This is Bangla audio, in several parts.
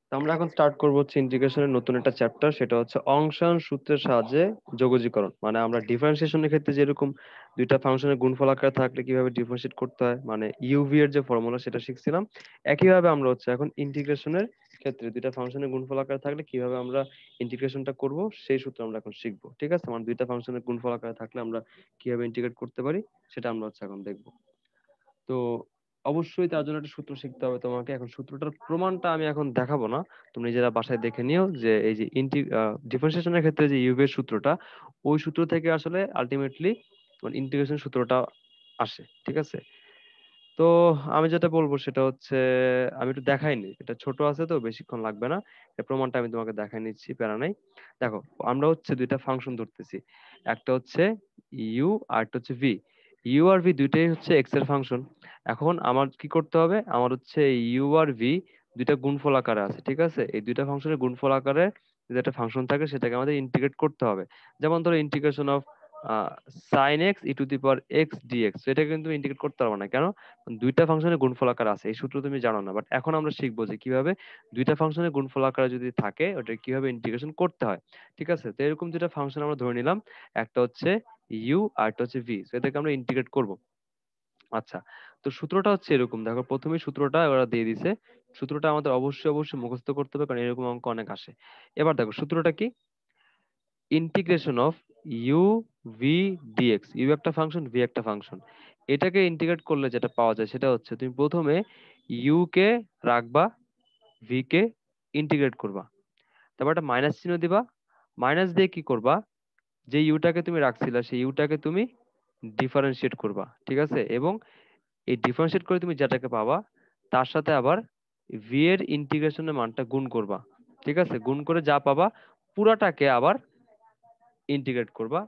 তো আমরা এখন স্টার্ট করবো হচ্ছে ইন্টিগ্রেশনের নতুন একটা চ্যাপ্টার, সেটা হচ্ছে অংশায়ন সূত্রের সাহায্যে যোগজীকরণ। মানে আমরা ডিফারেন্সিয়েশনের ক্ষেত্রে যেরকম দুইটা ফাংশনের গুণফল আকারে থাকলে কিভাবে ডিফারেন্সিয়েট করতে হয়, মানে ইউভি এর যে ফর্মুলা সেটা শিখছিলাম, একইভাবে আমরা হচ্ছে এখন ইন্টিগ্রেশনের ক্ষেত্রে দুইটা ফাংশনের গুণফল আকারে থাকলে কিভাবে আমরা ইন্টিগ্রেশনটা করব সেই সূত্র আমরা এখন শিখবো। ঠিক আছে, মানে দুইটা ফাংশনের গুণফল আকারে থাকলে আমরা কিভাবে ইন্টিগ্রেট করতে পারি সেটা আমরা হচ্ছে এখন দেখবো। তো অবশ্যই তার জন্য একটা সূত্র শিখতে হবে তোমাকে। এখন সূত্রটার প্রমাণটা আমি এখন দেখাবো না, তুমি নিজেরা বাসায় দেখে নিও যে এই যে ডিফারেন্সিয়েশনের ক্ষেত্রে যে ইউভি এর সূত্রটা, ওই সূত্র থেকে আসলে আলটিমেটলি ইন্টিগ্রেশন সূত্রটা আসে। ঠিক আছে, তো আমি যেটা বলবো সেটা হচ্ছে, আমি একটু দেখাইনি, এটা ছোট আছে তো বেশিক্ষণ লাগবে না, এর প্রমাণটা আমি তোমাকে দেখাই নিচ্ছি, প্যারা নাই। দেখো, আমরা হচ্ছে দুইটা ফাংশন ধরতেছি, একটা হচ্ছে ইউ আর একটা হচ্ছে ভি। ইউ আর ভি দুইটাই হচ্ছে এক্স এর ফাংশন। এখন আমার কি করতে হবে, আমার হচ্ছে ইউ আর ভি দুইটা গুণফল আকারে আছে। ঠিক আছে, এই দুইটা ফাংশনের গুণফল আকারে যদি একটা ফাংশন থাকে সেটাকে আমাদের ইন্টিগ্রেট করতে হবে। যেমন ধরো integration of sine x e to the power x dx, এটা কিন্তু ইন্টিগ্রেট করতে পারবো না। কেন? দুইটা ফাংশনের গুণফল আকার আছে, এই সূত্র তুমি জানো না, বাট এখন আমরা শিখবো যে কিভাবে দুইটা ফাংশনের গুণফল আকারে যদি থাকে ওটা কিভাবে ইন্টিগ্রেশন করতে হয়। ঠিক আছে, তো এরকম দুইটা ফাংশন আমরা ধরে নিলাম, একটা হচ্ছে ইউ আর একটা হচ্ছে ভি, এটাকে আমরা ইন্টিগ্রেট করব। আচ্ছা, তো সূত্রটা হচ্ছে এরকম, দেখো প্রথমেই সূত্রটা ওরা দিয়ে দিছে। সূত্রটা আমাদের অবশ্যই অবশ্যই মুখস্থ করতে হবে, কারণ এরকম অঙ্ক অনেক আসে। এবার দেখো সূত্রটা কি, integration of u v dx. U একটা ফাংশন, ভি একটা ফাংশন, এটাকে ইন্টিগ্রেট করলে যেটা পাওয়া যায় সেটা হচ্ছে তুমি প্রথমে ইউ কে রাখবা, ভি কে ইন্টিগ্রেট করবা, তারপর একটা মাইনাস চিহ্ন দিবা। মাইনাস দিয়ে কি করবা, যে ইউটাকে তুমি রাখছিলা সেই ইউটাকে তুমি ডিফারেন্সিয়েট করবা। ঠিক আছে, এবং এই ডিফারেন্সিয়েট করে তুমি যেটাকে পাবা তার সাথে আবার ভি এর ইন্টিগ্রেশনের মানটা গুণ করবা। ঠিক আছে, গুণ করে যা পাবা পুরাটাকে আবার ইন্টিগ্রেট করবা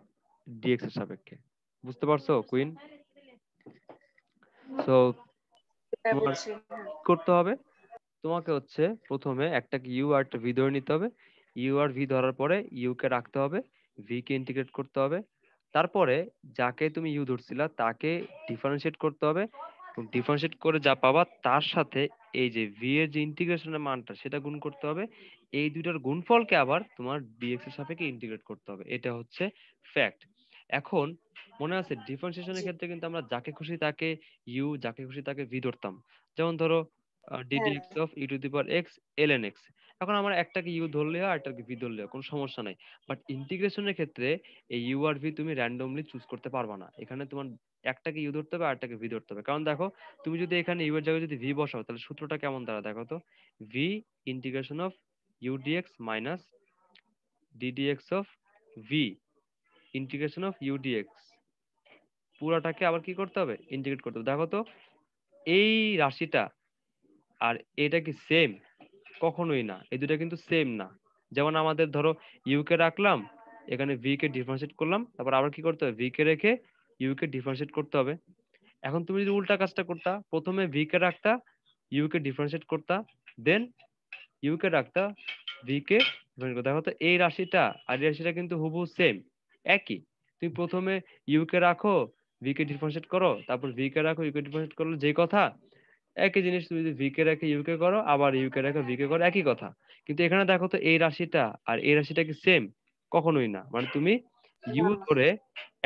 ডিএক্স এর সাপেক্ষে। বুঝতে পারছো কুইন? সো হ্যাঁ, তোমার বুঝছি। কি করতে হবে, তোমাকে হচ্ছে প্রথমে একটা ইউ আর একটা ভি ধরে নিতে হবে। ইউ আর ভি ধরার পরে ইউ কে রাখতে হবে, ভি কে ইন্টিগ্রেট করতে হবে, তারপরে যাকে তুমি ইউ ধরছিলা তাকে ডিফারেন্সিয়েট করতে হবে, ডিফারেন্সিয়েট করে যা পাবা তার সাথে এই যে ভি এর যে ইন্টিগ্রেশনের মানটা সেটা গুণ করতে হবে। এই দুইটার গুণফলকে আবার তোমার ডিএক্স এর সাপেক্ষে ইন্টিগ্রেট করতে হবে। এটা হচ্ছে ফ্যাক্ট। এখন মনে আছে ডিফারেন্সিয়েশনের জি। ক্ষেত্রে কিন্তু আমরা যাকে খুশি তাকে ইউ, যাকে খুশি তাকে ভি ধরতাম। যেমন ধরো হ্যাঁ, ddx of e to the power x ln x। এখন আমরা একটাকে ইউ ধরলে হয় আরেকটাকে ভি ধরলে হয়, কোনো সমস্যা নাই। বাট ইন্টিগ্রেশনের ক্ষেত্রে এই ইউ আর ভি তুমি র্যান্ডমলি চুজ করতে পারবা না, এখানে তোমার একটাকে ইউ ধরতে হবে আর একটাকে ভি ধরতে হবে। কারণ দেখো, তুমি যদি এখানে ইউ এর জায়গায় যদি ভি বসাও তাহলে সূত্রটা কেমন দাঁড়ায় দেখো তো, v integration of u d x minus ddx of v integration of u d x, পুরাটাকে আবার কি করতে হবে, ইন্টিগ্রেট করতে হবে। দেখো তো এই রাশিটা আর এটা কি সেম? কখনোই না, এই দুটা কিন্তু সেম না। যেমন আমাদের ধরো ইউ কে রাখলাম, এখানে ভি কে ডিফারেন্সিয়েট করলাম, তারপর আবার কি করতে হবে, ভি কে রেখে ইউ কে ডিফারেন্সিয়েট করতে হবে। এখন তুমি যদি উল্টা কাজটা করতা, প্রথমে ভি কে রাখতা, ইউ কে ডিফারেন্সিয়েট করতা, দেন ইউ কে রাখতা, ভি কে ডিফারেন্সিয়েট করতা। দেখো তো এই রাশিটা আর এই রাশিটা কিন্তু হুবহু সেম, একই। তুমি প্রথমে ইউ কে রাখো, ভি কে ডিফারেন্সিয়েট করো, তারপর ভি কে রাখো, ইউ কে ডিফারেন্সিয়েট করো, যে কথা একই জিনিস। তুমি যদি ভি কে রেখে ইউ কে করো, আবার ইউ কে রেখে ভি কে করো, একই কথা। কিন্তু এখানে দেখো তো এই রাশিটা আর এই রাশিটা কি সেম? কখনোই না। মানে তুমি ইউ না, ধরে,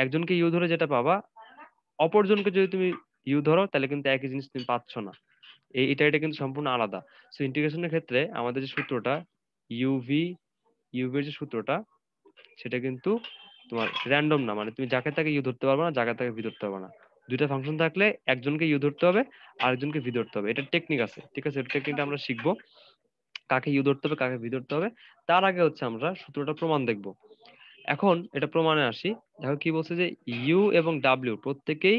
একজনকে ইউ ধরে যেটা পাবা, অপরজনকে যদি তুমি ইউ ধরো তাহলে কিন্তু একই জিনিস তুমি পাচ্ছ না। এটা কিন্তু সম্পূর্ণ আলাদা। সো ইন্টিগ্রেশনের ক্ষেত্রে আমাদের যে সূত্রটা ইউভি, ইউভি এর যে সূত্রটা সেটা কিন্তু তোমার র্যান্ডম না, মানে তুমি যাকে তাকে ইউ ধরতে পারবে না, যাকে তাকে ভি ধরতে পারবে না। দুইটা ফাংশন থাকলে একজনকে ইউ ধরতে হবে আরেকজনকে ভি ধরতে হবে, এটা টেকনিক আছে। ঠিক আছে, টেকনিকটা আমরা শিখবো, কাকে ইউ ধরতে হবে কাকে ভি ধরতে হবে। তার আগে হচ্ছে আমরা সূত্রটা প্রমাণ দেখব। এখন এটা প্রমাণে আসি। দেখো কি বলছে, যে ইউ এবং ডাব্লিউ প্রত্যেকেই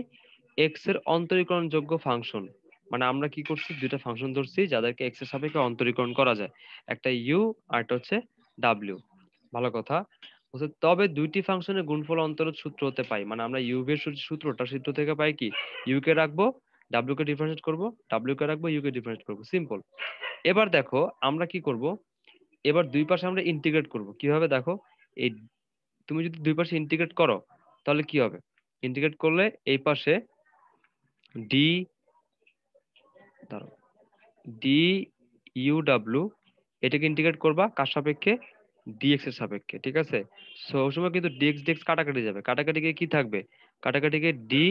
এক্স এর অন্তরীকরণযোগ্য ফাংশন। মানে আমরা কি করছি, দুইটা ফাংশন ধরছি যাদেরকে এক্স এর সাপেক্ষে অন্তরীকরণ করা যায়, একটা ইউ আর একটা হচ্ছে ডাব্লিউ। ভালো কথা বলছে, তবে দুইটি ফাংশনের গুণফল অন্তরজ সূত্র হতে পাই। মানে আমরা ইউ এর সূত্রটা সূত্র থেকে পাই কি, ইউ কে রাখবো, ডাব্লিউ কে ডিফারেন্সিয়েট করবো, ডাব্লিউ কে রাখবো, ইউ কে ডিফারেন্সিয়েট করবো, সিম্পল। এবার দেখো আমরা কি করব, এবার দুই পাশে আমরা ইন্টিগ্রেট করব। কিভাবে দেখো, এই তুমি যদি দুই পাশে ইন্টিগ্রেট করো তাহলে কি হবে, ইন্টিগ্রেট করলে এই পাশে ডি, ধরো ডি ইউ ডাব্লিউ এটাকে ইন্টিগ্রেট করবা কার সাপেক্ষে, ডিএক্স এর সাপেক্ষে, ঠিক আছে। সো ওই সময় কিন্তু ডিএক্স ডিএক্স কাটাকাটি যাবে, কাটাকাটি গিয়ে কি থাকবে, কাটাকাটি গিয়ে ডি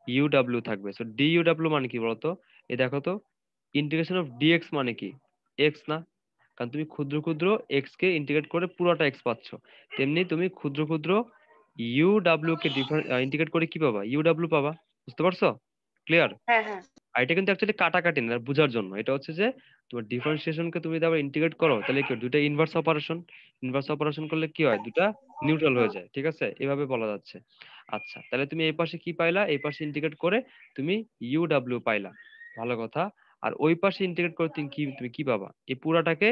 ইউ ডাব্লিউ থাকবে। সো ডি ইউ ডাব্লিউ মানে কি বলতো, এই দেখো তো, ইন্টিগ্রেশন অফ ডিএক্স মানে কি, এক্স না, কারণ তুমি ক্ষুদ্র ক্ষুদ্র এক্স কে ইন্টিগ্রেট করে পুরোটা এক্স পাচ্ছ, তেমনি তুমি ক্ষুদ্র ক্ষুদ্র ইউ ডাব্লিউ কে ইন্টিগ্রেট করে কি পাবা, ইউ ডাব্লিউ পাবা। বুঝতে পারছো? ক্লিয়ার? হ্যাঁ হ্যাঁ আর এটা কিন্তু অ্যাকচুয়ালি কাটাকাটি না, বোঝার জন্য। এটা হচ্ছে যে তোমার ডিফারেন্সিয়েশনকে তুমি যদি আবার ইন্টিগ্রেট করো তাহলে কি হয়? দুটা ইনভার্স অপারেশন, ইনভার্স অপারেশন করলে কি হয়, দুটা নিউট্রাল হয়ে যায়, ঠিক আছে, এভাবে বলা যাচ্ছে। আচ্ছা, তাহলে তুমি এই পাশে কি পাইলা, এই পাশে ইন্টিগ্রেট করে তুমি ইউ ডাব্লিউ পাইলা, ভালো কথা। আর ওই পাশে ইন্টিগ্রেট করে তুমি কি পাবা, এই পুরাটাকে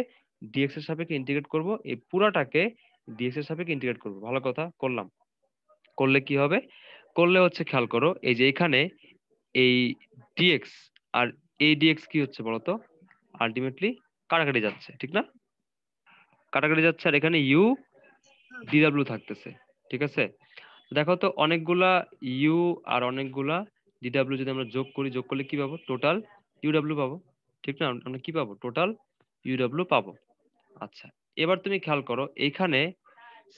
ডিএক্স এর সাপেক্ষে ইন্টিগ্রেট করব, এই পুরাটাকে ডিএক্স এর সাপেক্ষে ইন্টিগ্রেট করব, ভালো কথা, করলাম। করলে কি হবে, করলে হচ্ছে খেয়াল করো, এই যে এখানে এই ডিএক্স আর এই ডিএক্স কি হচ্ছে বলতো, আলটিমেটলি কাটাকাটি যাচ্ছে, ঠিক না, কাটাকাটি যাচ্ছে, আর এখানে ইউ ডিডাব্লিউ থাকতেছে, ঠিক আছে। দেখো তো অনেকগুলা ইউ আর অনেকগুলা ডিডাব্লিউ যদি আমরা যোগ করি, যোগ করলে কি পাবো, টোটাল ইউডাব্লিউ পাবো, ঠিক না, আমরা কি পাবো, টোটাল ইউডাব্লিউ পাবো। আচ্ছা, এবার তুমি খেয়াল করো এইখানে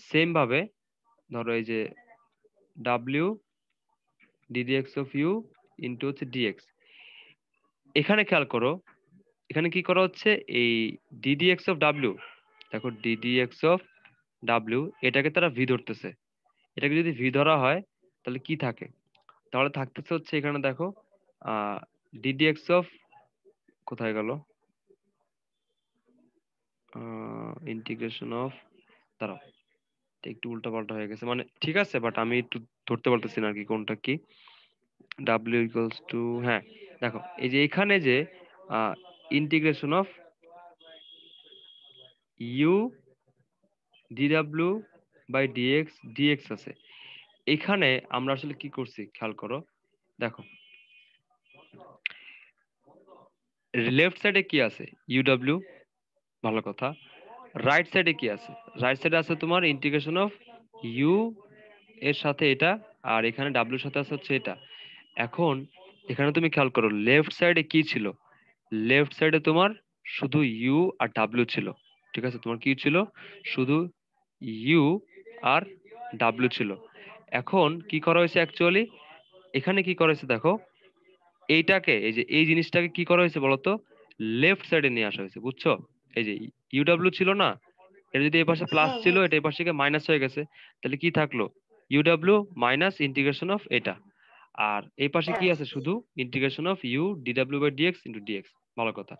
সেম ভাবে ধরো এই যে ডাব্লিউ ডিডিএক্স অফ ইউ ইন্টু হচ্ছে ডিএক্স, এখানে খেয়াল করো, এখানে কি করা হচ্ছে, এই ডিডিএক্স অফ ডাব্লিউ, দেখো ডিডিএক্স অফ ডাব্লিউ এটাকে তারা ভি ধরতেছে, এটাকে যদি ভি ধরা হয় তাহলে কি থাকে, তাহলে থাকতেছে হচ্ছে এখানে দেখো ডিডিএক্স অফ, কোথায় গেল, ইন্টিগ্রেশন অফ, দাঁড়াও, এটা একটু উল্টা পাল্টা হয়ে গেছে, মানে ঠিক আছে, বাট আমি একটু ধরতে পারতেছি না আর কি কোনটা কি, ডাব্লিউ ইকুয়ালস টু, হ্যাঁ, দেখো এই যে এখানে যে ইন্টিগ্রেশন অফ ইউ ডিডাব্লিউ বাই ডিএক্স ডিএক্স আছে, এখানে আমরা আসলে কি করছি খেয়াল করো, দেখো লেফট সাইডে কি আছে, ইউডাব্লিউ, ভালো কথা। রাইট সাইডে কি আছে, রাইট সাইডে আছে তোমার ইন্টিগ্রেশন অফ ইউ এর সাথে এটা, আর এখানে ডাব্লিউর সাথে আছে হচ্ছে এটা। এখন এখানে তুমি খেয়াল করো লেফট সাইডে কি ছিল, লেফট সাইডে তোমার শুধু ইউ আর ডাব্লিউ ছিল, ঠিক আছে, তোমার কি ছিল, শুধু ইউ আর ডাব্লিউ ছিল। এখন কি করা হয়েছে অ্যাকচুয়ালি, এখানে কি করা হয়েছে দেখো, এইটাকে এই যে এই জিনিসটাকে কি করা হয়েছে বলতো, লেফট সাইডে নিয়ে আসা হয়েছে, বুঝছো, এই যে ইউডাব্লিউ ছিল না, এটা যদি এই পাশে প্লাস হুম ছিল, হুম এটা এই পাশে মাইনাস হয়ে গেছে, তাহলে কি থাকলো, ইউডাব্লিউ মাইনাস ইন্টিগ্রেশন অফ এটা, আর এই পাশে কি হ্যাঁ আছে, শুধু ইন্টিগ্রেশন অফ ইউ ডিডাব্লিউ বাই ডিএক্স ইন্টু ডিএক্স, ভালো কথা।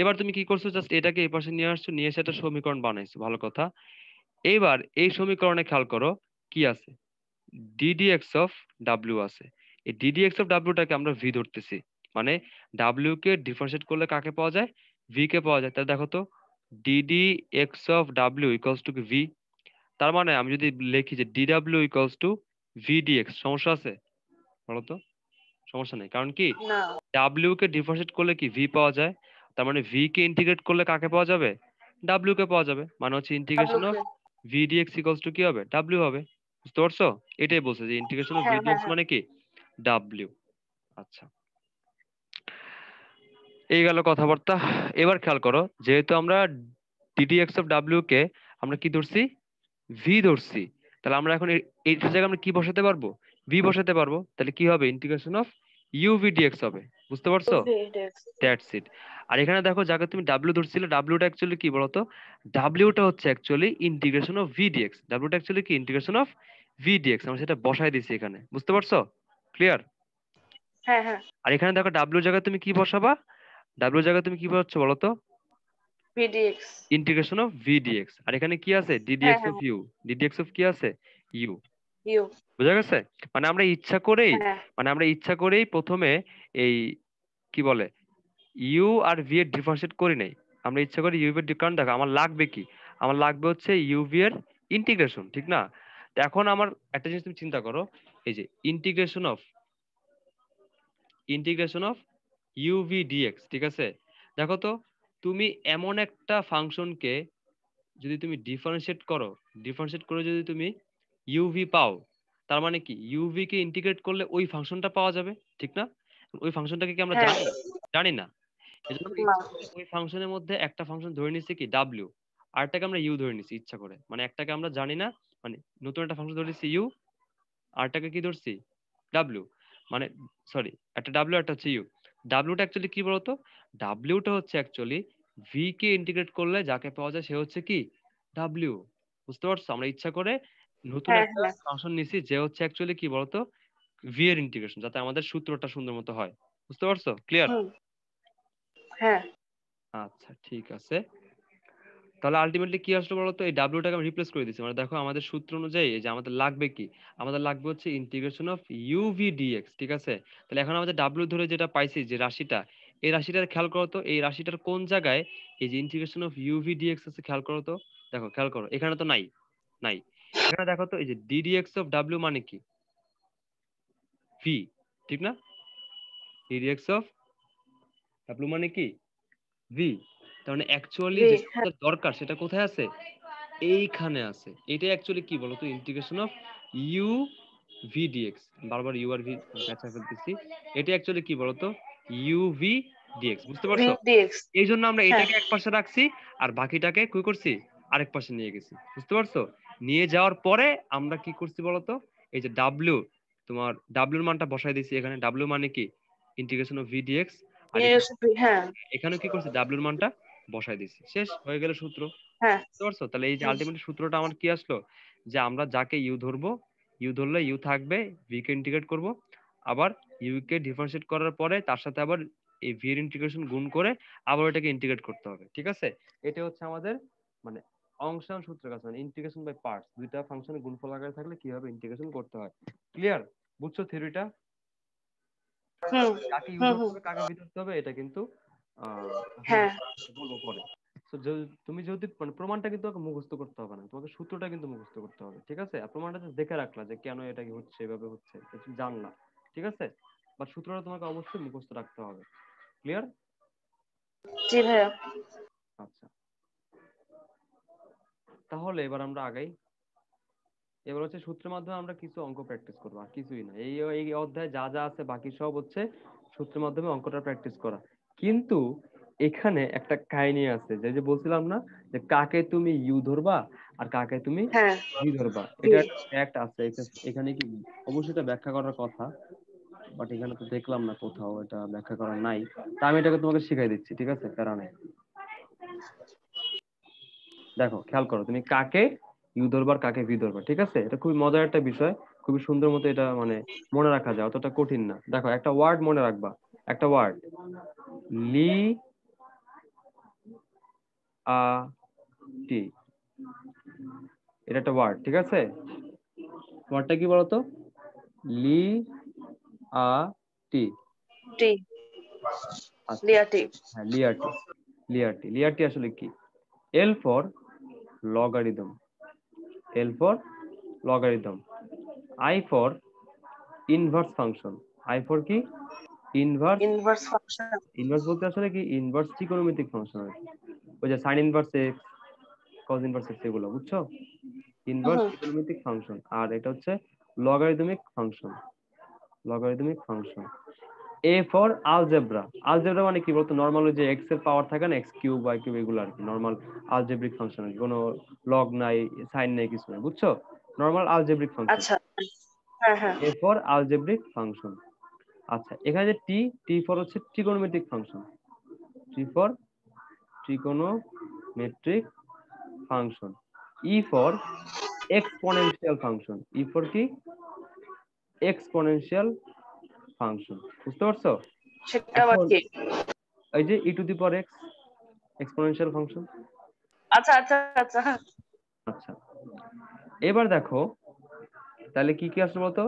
এবার তুমি কি করছো, জাস্ট এটাকে এই পাশে নিয়ে আসছো, নিয়ে এসে একটা সমীকরণ বানাইছো, ভালো কথা। এইবার এই সমীকরণে খেয়াল করো কি আছে, ডিডিএক্স অফ ডাব্লিউ আছে, এই ডিডিএক্স অফ ডাব্লিউটাকে আমরা ভি ধরতেছি, মানে ডাব্লিউ কে ডিফারেন্সিয়েট করলে কাকে পাওয়া যায়, ভি কে পাওয়া যায়, তাহলে দেখো তো ddx of W equals to V, তার মানে আমি যদি লিখি যে ডিডাব্লিউ ইকুয়ালস টু ভিডিএক্স, সমস্যা আছে বলো তো, সমস্যা নেই, কারণ কি না ডাব্লিউ কে ডিফারেন্সিয়েট করলে কি ভি পাওয়া যায়, তার মানে ভি কে ইন্টিগ্রেট করলে কাকে পাওয়া যাবে, ডাব্লিউ কে পাওয়া যাবে, মানে হচ্ছে ইন্টিগ্রেশন অফ ডাব্লুকে ভিডিএক্স ইকুয়ালস টু কি হবে, ডাব্লিউ হবে। বুঝতে পারছো? এটাই বলছে যে ইন্টিগ্রেশন অফ হ্যাঁ হ্যাঁ ভিডিএক্স হ্যাঁ মানে কি, ডাব্লিউ। আচ্ছা, এই গেল কথাবার্তা। এবার খেয়াল করো, যেহেতু আমরা ডিডিএক্স অফ ডাব্লিউ কে আমরা কি ধরছি, ভি ধরছি, তাহলে আমরা এখন এইটার জায়গায় আমরা কি বসাতে পারবো, ভি বসাতে পারবো, তাহলে কি হবে, ইন্টিগ্রেশন অফ ইউভি ডিএক্স হবে। বুঝতে পারছো? V dx that's it. আর এখানে দেখো যাকে তুমি ডাব্লিউ ধরছিলে, ডাব্লিউটা অ্যাকচুয়ালি কি বলতো, ডাব্লিউটা হচ্ছে অ্যাকচুয়ালি ইন্টিগ্রেশন অফ ভিডিএক্স, ডাব্লিউটা অ্যাকচুয়ালি কি ইন্টিগ্রেশন অফ ভিডিএক্স, আমরা সেটা বসাই দিছি এখানে। বুঝতে পারছো? ক্লিয়ার? হ্যাঁ হ্যাঁ আর এখানে দেখো ডাব্লিউ জায়গায় তুমি কি বসাবা, ডাব্লিউ জায়গায় তুমি কি বসাচ্ছ বলতো, ভিডিএক্স ইন্টিগ্রেশন অফ ভিডিএক্স, আর এখানে কি আছে, হ্যাঁ ডিডিএক্স হ্যাঁ অফ ইউ, ডিডিএক্স অফ কি আছে, ইউ। ইউ বুঝা গেছে? মানে আমরা ইচ্ছা করেই, হ্যাঁ মানে আমরা ইচ্ছা করেই প্রথমে এই কি বলে ইউ আর ভি এর ডিফারেন্সিয়েট করি নাই, আমরা ইচ্ছা করি ইউ এর কারণ দেখো আমার লাগবে কি, আমার লাগবে হচ্ছে ইউভি এর ইন্টিগ্রেশন, ঠিক না। তো এখন আমার একটা জিনিস তুমি চিন্তা করো, এই যে ইন্টিগ্রেশন অফ ইউভি ডিএক্স, ঠিক আছে, দেখো তো তুমি এমন একটা ফাংশনকে যদি তুমি ডিফারেন্সিয়েট করো, ডিফারেন্সিয়েট করে যদি তুমি ইউভি পাও, তার মানে কি ইউভি কে ইন্টিগ্রেট করলে ওই ফাংশনটা পাওয়া যাবে, ঠিক না, ওই ফাংশনটাকে কি আমরা হ্যাঁ জানি, জানি না। এজন্য আমরা না। ইচ্ছা করে ওই ফাংশনের মধ্যে একটা ফাংশন ধরে নিছি কি ডাব্লিউ, আরটাকে আমরা ইউ ধরে নিছি ইচ্ছা করে, মানে একটাকে আমরা জানি না, মানে নতুন একটা ফাংশন ধরে নিছি ইউ, আরটাকে কি ধরছি ডাব্লিউ, মানে সরি একটা ডাব্লিউ একটা হচ্ছে ইউ। ডাব্লিউটা অ্যাকচুয়ালি কি বলতো, ডাব্লিউটা হচ্ছে অ্যাকচুয়ালি ভি কে ইন্টিগ্রেট করলে যাকে পাওয়া যায় সে হচ্ছে কি ডাব্লিউ। বুঝতে পারছো, আমরা ইচ্ছা করে নতুন হ্যাঁ একটা হ্যাঁ। ফাংশন নিছি যে হচ্ছে অ্যাকচুয়ালি কি বলতো ভি এর ইন্টিগ্রেশন, যাতে আমাদের সূত্রটা সুন্দর মতো হয়। বুঝতে পারছো, ক্লিয়ার? হুম। হ্যাঁ। আচ্ছা ঠিক আছে, তাহলে আলটিমেটলি কি আসলো বলতো, এই ডাব্লিউটাকে আমি রিপ্লেস করে দিচ্ছি, মানে দেখো আমাদের সূত্র অনুযায়ী এই যে আমাদের লাগবে কি, আমাদের লাগবে হচ্ছে ইন্টিগ্রেশন অফ ইউভি ডিএক্স, ঠিক আছে? তাহলে এখন আমাদের ডাব্লিউ ধরে যেটা পাইছি যে রাশিটা, এই রাশিটার খেয়াল করো তো, এই রাশিটার কোন জায়গায় এই যে ইন্টিগ্রেশন অফ ইউভি ডিএক্স আছে, খেয়াল করো তো, দেখো খেয়াল করো, এখানে তো নাই, নাই। এখানে দেখো তো এই যে ডিডিএক্স অফ ডাব্লিউ মানে কি ভি, ঠিক না? ডিডিএক্স অফ ডাব্লিউ মানে কি ভি, তার মানে অ্যাকচুয়ালি জি যেটা হ্যাঁ। আমাদের দরকার সেটা কোথায় আছে, এইখানে আছে। এটা অ্যাকচুয়ালি কি বলতো, integration of u v dx, বারবার ইউ আর ভি পেঁচা ফেলতেছি, এটা অ্যাকচুয়ালি কি বলতো ইউ ভি ডিএক্স। বুঝতে পারছো, ভিডিএক্স। এই জন্য আমরা হ্যাঁ। এটাকে এক পাশে রাখছি আর বাকিটাকে কি করছি আরেক পাশে নিয়ে গেছি। বুঝতে পারছো, নিয়ে যাওয়ার পরে আমরা কি করছি বলতো, এই যে ডাব্লিউ, তোমার ডাব্লিউর মানটা বসাই দিছি এখানে, ডাব্লিউ মানে কি ইন্টিগ্রেশন অফ ভি ডিএক্স, আর এখানে হ্যাঁ। এখানে কি করছি ডাব্লিউর মানটা বসাই দিছি, শেষ হয়ে গেল সূত্র। হ্যাঁ। বুঝতে পারছো, তাহলে এই যে হুম। আলটিমেট সূত্রটা আমার কি আসলো, যে আমরা যাকে ইউ ধরবো, ইউ ধরলে ইউ থাকবে, ভি কে ইন্টিগ্রেট করব, আবার ইউ কে ডিফারেন্সিয়েট করার পরে তার সাথে আবার এই ভি এর ইন্টিগ্রেশন গুণ করে আবার এটাকে ইন্টিগ্রেট করতে হবে, ঠিক আছে? এটা হচ্ছে আমাদের মানে অংশায়ন সূত্রের কাছে, মানে ইন্টিগ্রেশন বাই পার্টস, দুইটা ফাংশনের গুণফল আকারে থাকলে কিভাবে ইন্টিগ্রেশন করতে হয়। ক্লিয়ার? বুঝছো থিওরিটা? হুম। কাকে ইউ হুম ধরতে হুম। হবে কাকে ভি ধরতে হবে এটা কিন্তু আসলে হ্যাঁ। বলবো পরে। তো তুমি যদি মানে প্রমাণটা কিন্তু তোমাকে মুখস্থ করতে হবে না, তোমাকে সূত্রটা কিন্তু মুখস্থ করতে হবে, ঠিক আছে? আর প্রমাণটা just দেখে রাখলা যে কেন এটা কি হচ্ছে, এভাবে হচ্ছে, কিছু জানলা, ঠিক আছে? বাট সূত্রটা তোমাকে অবশ্যই মুখস্থ রাখতে হবে। ক্লিয়ার? জি ভাইয়া। আচ্ছা, তাহলে এবার আমরা আগাই। এবার হচ্ছে সূত্রের মাধ্যমে আমরা কিছু অঙ্ক প্র্যাকটিস করবো, আর কিছুই না। এই এই অধ্যায়ে যা যা আছে বাকি সব হচ্ছে সূত্রের মাধ্যমে অঙ্কটা প্র্যাকটিস করা। কিন্তু এখানে একটা কাহিনী আছে, যে যে বলছিলাম না, যে কাকে তুমি ইউ ধরবা আর কাকে তুমি হ্যাঁ। ভি ধরবা, জি। এটা একটা ফ্যাক্ট আছে। এখানে কি অবশ্যই এটা ব্যাখ্যা করার কথা, বাট এখানে তো দেখলাম না কোথাও এটা ব্যাখ্যা করা নাই। তা আমি এটাকে তোমাকে শিখাই দিচ্ছি, ঠিক আছে? প্যারা নাই। দেখো খেয়াল করো, তুমি কাকে ইউ ধরবা আর কাকে ভি ধরবা, ঠিক আছে? এটা খুবই মজার একটা বিষয়, খুবই সুন্দর মতো এটা মানে মনে রাখা যায়, অতটা কঠিন না। দেখো একটা ওয়ার্ড মনে রাখবা, একটা ওয়ার্ড লি আ টি, এটা একটা ওয়ার্ড, ঠিক আছে? ওয়ার্ডটা কি বলতো, লি আ টি। টি। আচ্ছা, লিয়াটি। হ্যাঁ লিয়ারটি, লিয়ারটি, লিয়ারটি আসলে কি? L for logarithm, L for logarithm, I for inverse function, I for কি ইনভার্স, ইনভার্স ফাংশন। ইনভার্স বলতে আসলে কি ইনভার্স ট্রিগোনোমেট্রিক ফাংশন আর কি। ওই যে sine inverse x, cos inverse x, এগুলো বুঝছো? ইনভার্স হুম। Trigonometric function. আর এটা হচ্ছে logarithmic function, logarithmic function. A for algebra, algebra মানে কি বলতো, নর্মাল যে এক্স এর পাওয়ার থাকে না, এক্স কিউব ওয়াই কিউব, এগুলো আর কি নর্মাল আলজেব্রিক ফাংশন আর কি, কোনো লগ নাই, সাইন নাই, কিছু নাই, বুঝছো? Normal algebraic function. আচ্ছা। হ্যাঁ হ্যাঁ। A for algebraic function. আচ্ছা, এখানে যে টি, টি ফর হচ্ছে trigonometric function, t for trigonometric function. E for exponential function, e for কি এক্সপোনেনশিয়াল ফাংশন। বুঝতে পারছো? সেটা আবার এখন কি? এই যে e to the power x, exponential function. আচ্ছা আচ্ছা আচ্ছা। আচ্ছা, এবার দেখো তাহলে কি কি আসলে বলতো,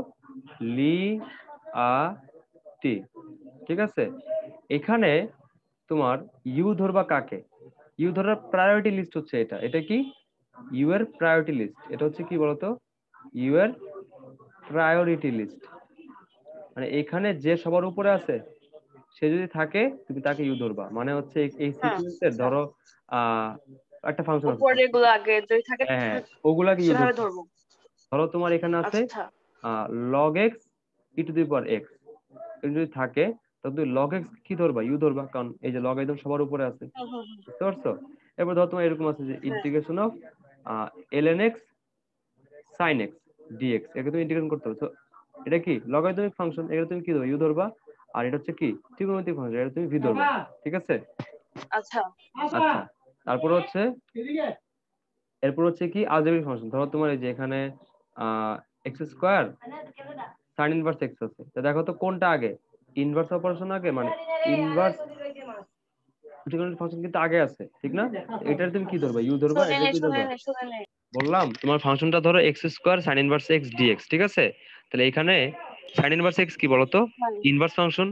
লি আ টি, ঠিক আছে? এখানে তোমার ইউ ধরবা কাকে, ইউ ধরার প্রায়োরিটি লিস্ট হচ্ছে এটা, এটা কি ইউ এর প্রায়োরিটি লিস্ট, এটা হচ্ছে কি বলতো ইউ এর প্রায়োরিটি লিস্ট। মানে এখানে যে সবার উপরে আছে সে যদি থাকে তুমি তাকে ইউ ধরবা, মানে হচ্ছে এই হ্যাঁ। সিকোয়েন্সের আচ্ছা। ধরো একটা ফাংশন আছে, উপরে এগুলো আগে যদি থাকে হ্যাঁ হ্যাঁ ওগুলাকে ইউ সেভাবে ধরতে হবে। ধরবো। ধরো তোমার এখানে আছে আচ্ছা। Log x e to the power x, যদি থাকে তো তুই লগ এক্স কি ধরবা, ইউ ধরবা, কারণ এই যে লগ একদম সবার উপরে আছে, হুম, হুম, হুম। বুঝতে পারছো? এবার ধর তোমার এরকম আছে যে হ্যাঁ, integration of ln x sin x dx, একে তুমি ইন্টিগ্রেশন করতে হবে। তো এটা কি লগারিদমিক ফাংশন, এটা তুমি কি ধরবা, ইউ ধরবা। আর এটা হচ্ছে কি ত্রিকোণমিতিক ফাংশন, এটা তুমি ভি ধরবা। ঠিক আছে? আচ্ছা। আচ্ছা, তারপর হচ্ছে এরপর হচ্ছে কি আলজেব্রিক ফাংশন। ধরো তোমার এই যে এখানে x square sine inverse x আছে, তো দেখো তো কোনটা আগে, ইনভার্স অপারেশন আগে, মানে ইনভার্স ত্রিকোণমিতিক ফাংশন কিন্তু আগে আছে, ঠিক না? এটার তুমি কি ধরবা, ইউ ধরবা, এটা শুনিনি, কি ধরবা? শুনিনি, শুনিনি। বললাম তোমার ফাংশনটা ধরো x square sine inverse x dx, ঠিক আছে? তাহলে এখানে সাইন ইনভার্স এক্স কি বলতো, হ্যাঁ, ইনভার্স ফাংশন,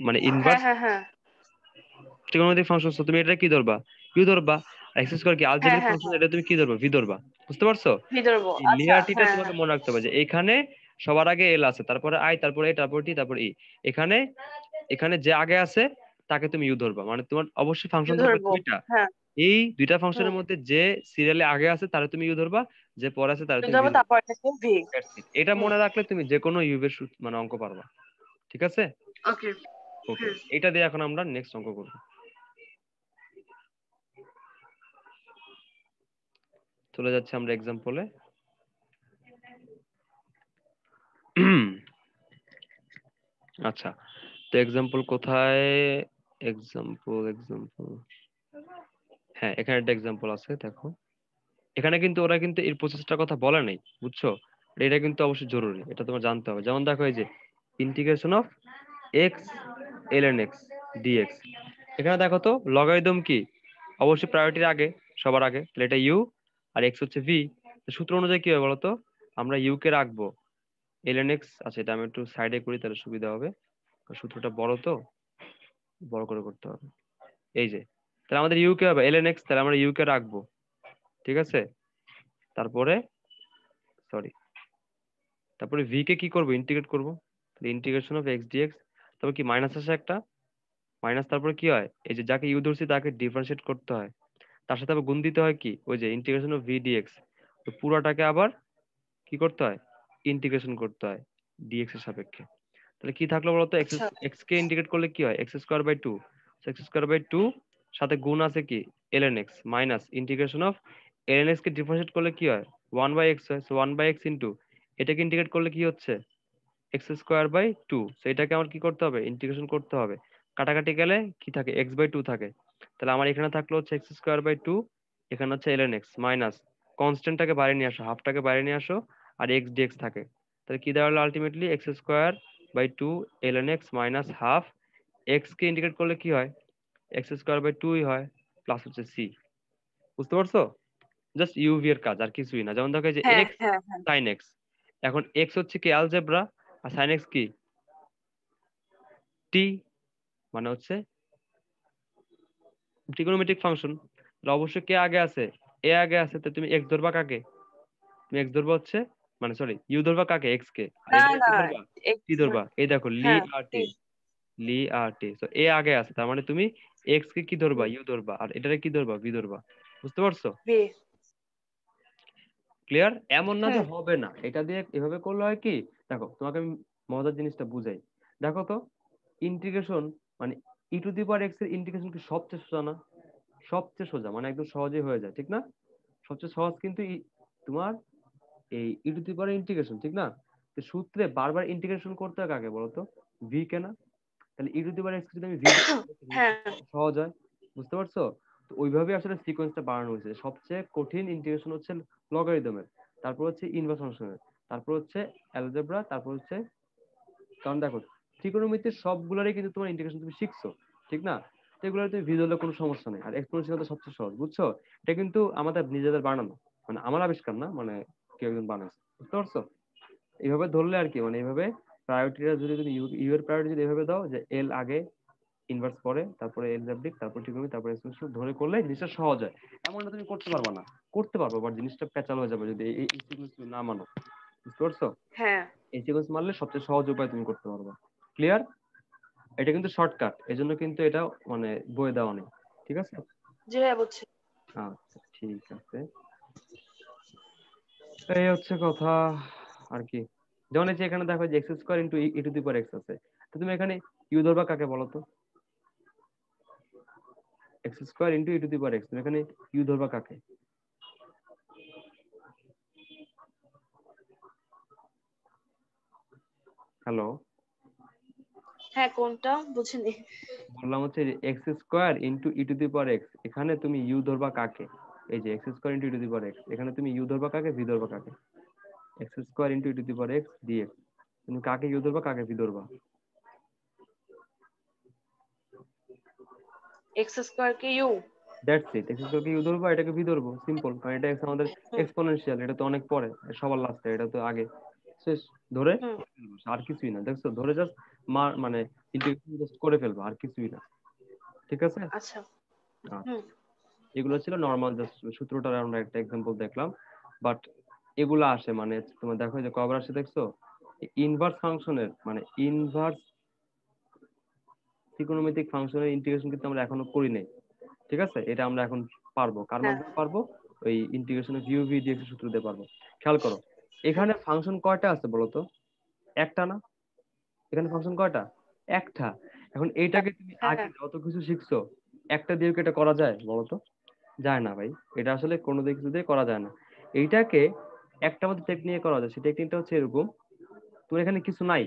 মানে হ্যাঁ, ইনভার্স হ্যাঁ, হ্যাঁ, ত্রিকোণমিতিক ফাংশন, তুমি এটা কি ধরবা, ইউ ধরবা। এক্স স্কোয়ার কি হ্যাঁ, আলজেব্রিক হ্যাঁ, ফাংশন, হ্যাঁ, এটা তুমি কি ধরবা, ভি ধরবা। বুঝতে পারছো? বিদর্ভ। এই আচ্ছা, লিনিয়ারিটিটা হ্যাঁ, তোমাকে হ্যাঁ, মনে রাখতে হবে যে এখানে সবার আগে এল আছে, তারপরে আই, তারপরে এ, তারপর টি, তারপর ই। এখানে এখানে যে আগে আছে তাকে তুমি ইউ ধরবা, মানে তোমার অবশ্যই ফাংশন থাকবে বিদর্ভ। দুইটা। হ্যাঁ। এই দুইটা হুম। ফাংশনের মধ্যে যে সিরিয়ালে আগে আছে তারে তুমি ইউ ধরবা, যে পরে আছে তারে তুমি বিদর্ভ, ভি ধরবা। তারপর থেকে ভি। That's it. এটা হুম। মনে রাখলে তুমি যে কোনো ইউবের মানে অঙ্ক পারবা। ঠিক আছে? ওকে। ওকে, হুম। এটা দিয়ে এখন আমরা নেক্সট অঙ্ক করব। চলে যাচ্ছে আমরা এক্সাম্পলে। আচ্ছা, তো এক্সাম্পল কোথায়, এক্সাম্পল, হ্যাঁ এখানে একটা এক্সাম্পল আছে, দেখো। এখানে কিন্তু ওরা কিন্তু এর প্রসেসটার কথা বলে নাই, বুঝছো? এটা কিন্তু অবশ্যই জরুরি, এটা তোমার জানতে হবে। যেমন দেখো এই যে integration of x ln x dx, এখানে দেখো তো লগারিদম কি অবশ্যই প্রায়োরিটির আগে, সবার আগে, তাহলে এটা ইউ আর এক্স হচ্ছে ভি। সূত্র অনুযায়ী কি হবে বলতো, আমরা ইউ কে রাখবো ln x, আচ্ছা এটা আমি একটু সাইডে করি তাহলে সুবিধা হবে, কারণ সূত্রটা বড় তো, বড় করে করতে হবে। এই যে, তাহলে আমাদের ইউ কে হবে ln x, তাহলে আমরা ইউ কে রাখবো, ঠিক আছে? তারপরে সরি, তারপরে ভি কে কি করবো, ইন্টিগ্রেট করবো, তাহলে ইন্টিগ্রেশন অফ এক্স ডিএক্স। তারপর কি মাইনাস আসে একটা, মাইনাস, তারপরে কি হয়, এই যে যাকে ইউ ধরছি তাকে ডিফারেন্সিয়েট করতে হয়, তার সাথে আবার গুণ দিতে হয় কি, ওই যে ইন্টিগ্রেশন অফ ভি ডিএক্স। তো পুরোটাকে আবার কি করতে হয়, ইন্টিগ্রেশন করতে হয় ডিএক্স এর সাপেক্ষে। তাহলে কি থাকলো বলতো, এক্স, আচ্ছা। এক্স কে ইন্টিগ্রেট করলে কি হয়, x square by two, x square by two সাথে গুণ আছে কি ln x, minus integration of ln x কে ডিফারেন্সিয়েট করলে কি হয়, ওয়ান বাই এক্স হয়, so one by x into এটাকে ইন্টিগ্রেট করলে কি হচ্ছে, এক্স স্কোয়ার বাই টু। এটাকে আমার কি করতে হবে, ইন্টিগ্রেশন করতে হবে। কাটাকাটি গেলে কি থাকে, এক্স বাই টু থাকে। তাহলে আমার এখানে থাকলো হচ্ছে এক্স স্কোয়ার বাই টু, এখানে হচ্ছে ln x, মাইনাস কনস্ট্যান্টটাকে বাইরে নিয়ে আসো, হাফটাকে বাইরে নিয়ে আসো, আর এক্স ডিএক্স থাকে। তাহলে কি দাঁড়ালো ultimately, x square by two ln x minus half, x কে ইন্টিগ্রেট করলে কি হয়, এক্স স্কোয়ার বাই টুই হয়, প্লাস হচ্ছে সি। বুঝতে পারছো? জাস্ট ইউভি এর কাজ, আর কিছুই না। যেমন দেখো এই যে হ্যাঁ, এক্স হ্যাঁ, হ্যাঁ। সাইন এক্স, এখন এক্স হচ্ছে কি অ্যালজেব্রা, আর সাইন এক্স কি টি, মানে হচ্ছে ট্রিগোনোমেট্রিক ফাংশন। তাহলে অবশ্যই কে আগে আছে, এ আগে আছে, তো তুমি এক্স ধরবা কাকে, তুমি এক্স ধরবা হচ্ছে, মানে সরি ইউ ধরবা কাকে, এক্স কে, আর না, এটা না। কি ধরবা, টি এক্স। ধরবা। এই দেখো লি হ্যাঁ, আর টি। টি, লি আর টি, তো এ আগে আছে, তার মানে তুমি এক্স কে কি ধরবা, হুম। ইউ ধরবা, আর এটারে কি ধরবা, ভি ধরবা। বুঝতে পারছো? ভি। ক্লিয়ার? এমন না যে হুম। হবে না, এটা দিয়ে এভাবে করলে হয় কি, দেখো তোমাকে আমি মজার জিনিসটা বুঝাই। দেখো তো ইন্টিগ্রেশন, মানে ই টু দি পাওয়ার এক্স এর ইন্টিগ্রেশন কি সবচেয়ে সোজা না, সবচেয়ে সোজা, মানে একদম সহজেই হয়ে যায়, ঠিক না? সবচেয়ে সহজ কিন্তু তোমার এই ই টু দি পাওয়ার ইন্টিগ্রেশন, ঠিক না? তো সূত্রে বারবার ইন্টিগ্রেশন করতে হয় কাকে বলতো, ভি কে না? তাহলে ই টু দি পাওয়ার এক্স যদি আমি ভি হ্যাঁ। সহজ হয়। বুঝতে পারছো? তো ওইভাবে আসলে সিকোয়েন্সটা বানানো হয়েছে। সবচেয়ে কঠিন ইন্টিগ্রেশন হচ্ছে লগারিদমের, তারপর হচ্ছে ইনভার্স ফাংশনের, তারপর হচ্ছে অ্যালজেব্রা, তারপর হচ্ছে, কারণ দেখো ত্রিকোণমিতির সবগুলোরই কিন্তু তোমার ইন্টিগ্রেশন তুমি শিখছো, ঠিক না? তো এগুলো তুমি ভিজুয়ালে কোনো সমস্যা নেই, আর এক্সপোনেনশিয়াল তো সবচেয়ে সহজ, বুঝছো? এটা কিন্তু আমাদের নিজেদের বানানো, মানে আমার আবিষ্কার না, মানে কেউ একজন বানাইছে। বুঝতে পারছো? এইভাবে ধরলে আর কি, মানে এইভাবে প্রায়োরিটিটা যদি তুমি ইউ এর প্রায়োরিটি যদি এইভাবে দাও যে এল আগে, ইনভার্স পরে, তারপরে এলজেব্রিক, তারপর ট্রিগোনোমেট্রি, তারপরে এক্সপোনেনশিয়াল, ধরে করলে জিনিসটা সহজ হয়। এমনটা তুমি করতে পারবা না, করতে পারবো বাট জিনিসটা প্যাচাল হয়ে যাবে যদি এই সিকোয়েন্স তুমি না মানো। বুঝতে পারছো? হ্যাঁ। এই সিকোয়েন্স মানলে সবচেয়ে সহজ উপায় তুমি করতে পারবে। ক্লিয়ার? এটা কিন্তু শর্টকাট, এজন্য কিন্তু এটা মানে বই দেওয়া নেই। ঠিক আছে? জি ভাইয়া, বুঝছি। আচ্ছা ঠিক আছে, এই হচ্ছে কথা আর কি। যেমন এই যে এখানে দেখো যে x square into e to the power x আছে, তো তুমি এখানে ইউ ধরবা কাকে বলো তো? X square into e to the power x, তুমি এখানে ইউ ধরবা কাকে? হ্যালো, হ্যাঁ কোনটা বুঝিনি। বললাম হচ্ছে x square into e to the power x, এখানে তুমি ইউ ধরবা কাকে? এই যে x square into e to the power x, এখানে তুমি ইউ ধরবা কাকে, ভি ধরবা কাকে? X square into e to the power x d x, তুমি কাকে ইউ ধরবা কাকে ভি ধরবা? এক্স স্কোয়ার কে ইউ। দ্যাটস ইট, এক্স স্কোয়ারকে ইউ ধরবো, এটাকে ভি ধরবো, সিম্পল। কারণ এটা এক্স আমাদের হুম এক্সপোনেনশিয়াল, এটা তো অনেক পরে, সবার লাস্টে, এটা তো আগে শেষ। ধরে হুম। আর কিছুই না, দেখছো, ধরে জাস্ট মানে ইন্টিগ্রেশন জাস্ট করে ফেলবো, আর কিছুই না। ঠিক আছে। আচ্ছা। আচ্ছা, হুম। এগুলো ছিল নর্মাল জাস্ট সূত্রটার আমরা একটা এক্সাম্পল দেখলাম। বাট এগুলো আসে মানে তোমার দেখো যে কবার আসে দেখছো, ইনভার্স ফাংশনের মানে ইনভার্স ত্রিকোণমিতিক ফাংশনের ইন্টিগ্রেশন কিন্তু আমরা এখনো করি নাই। ঠিক আছে, এটা আমরা এখন পারবো, কার হ্যাঁ মাধ্যমে পারবো? ওই ইন্টিগ্রেশনের ভিউ ভি ডিএক্স এর সূত্র দিয়ে পারবো। খেয়াল করো, হ্যাঁ এখানে ফাংশন কয়টা আছে বলো তো? একটা না? এখানে ফাংশন কয়টা? একটা। এখন এইটাকে তুমি আগে হ্যাঁ। যত কিছু শিখছো, একটা দিয়ে কি এটা করা যায় বলো তো? যায় না ভাই, এটা আসলে কোনো দিক কিছু দিয়ে করা যায় না। এইটাকে একটা মধ্যে টেকনিকে করা যায়, সেই টেকনিকটা হচ্ছে এরকম। তোর এখানে কিছু নাই,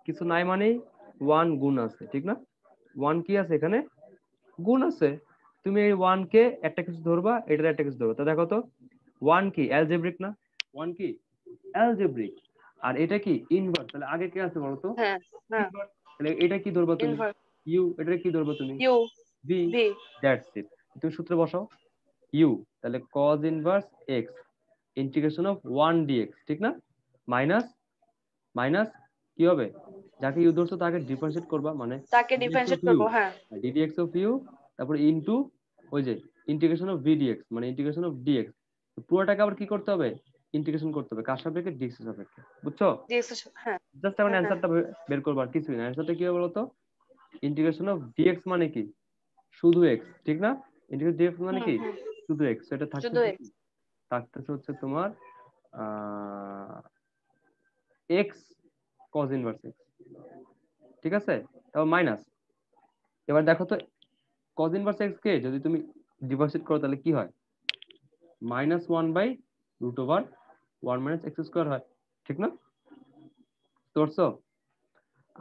কিছু নাই মানেই ওয়ান গুণ আছে, ঠিক না? ওয়ান কি আছে এখানে? গুণ আছে। তুমি এই ওয়ান কে একটা কিছু ধরবা, এটার একটা কিছু ধরবা, তা দেখো তো, ওয়ান কি অ্যালজেব্রিক না? ওয়ান কি অ্যালজেব্রিক, আর এটা কি ইনভার্স, তাহলে আগে কি আছে বলতো? হ্যাঁ হ্যাঁ। ইনভার্স। তাহলে এটা কি ধরবা তুমি? Inverse u. এটা কি ধরবা তুমি? U v. V. That's it. তুমি সূত্রে বসাও ইউ, তাহলে cos inverse x integration of one dx, ঠিক না? মাইনাস মাইনাস কি হবে? যাকে ইউ ধরছো তাকে ডিফারেন্সিয়েট করবা, মানে তাকে ডিডিএক্স অফ ডিফারেন্সিয়েট ইউ, করবো হ্যাঁ। ডিডিএক্স অফ ইউ, তারপর ইনটু ওই যে ইন্টিগ্রেশন অফ ভিডিএক্স মানে ইন্টিগ্রেশন অফ ডিএক্স। পুরোটাকে আবার কি করতে হবে? ইন্টিগ্রেশন করতে হবে, কার সাপেক্ষে? ডিএক্স এর সাপেক্ষে, বুঝছো? হ্যাঁ জাস্ট এখন হ্যাঁ। অ্যান্সারটা বের করবার কিছুই না। অ্যান্সারটা কি হবে বলতো? ইন্টিগ্রেশন অফ ডিএক্স মানে কি? শুধু এক্স, ঠিক না? ইন্টিগ্রেশন ডিএক্স মানে হুম কি? হুম। শুধু এক্স। এটা শুধু থাকতেছে কি? এক্স। থাকতেছে হচ্ছে তোমার এক্স কজ ইনভার্স এক্স, ঠিক আছে? তারপর মাইনাস, এবার দেখো তো, কজ ইনভার্স এক্স কে যদি তুমি ডিভার্সিট করো তাহলে কি হয়? Minus one by root over one minus x square হয়, ঠিক না? ধরছো?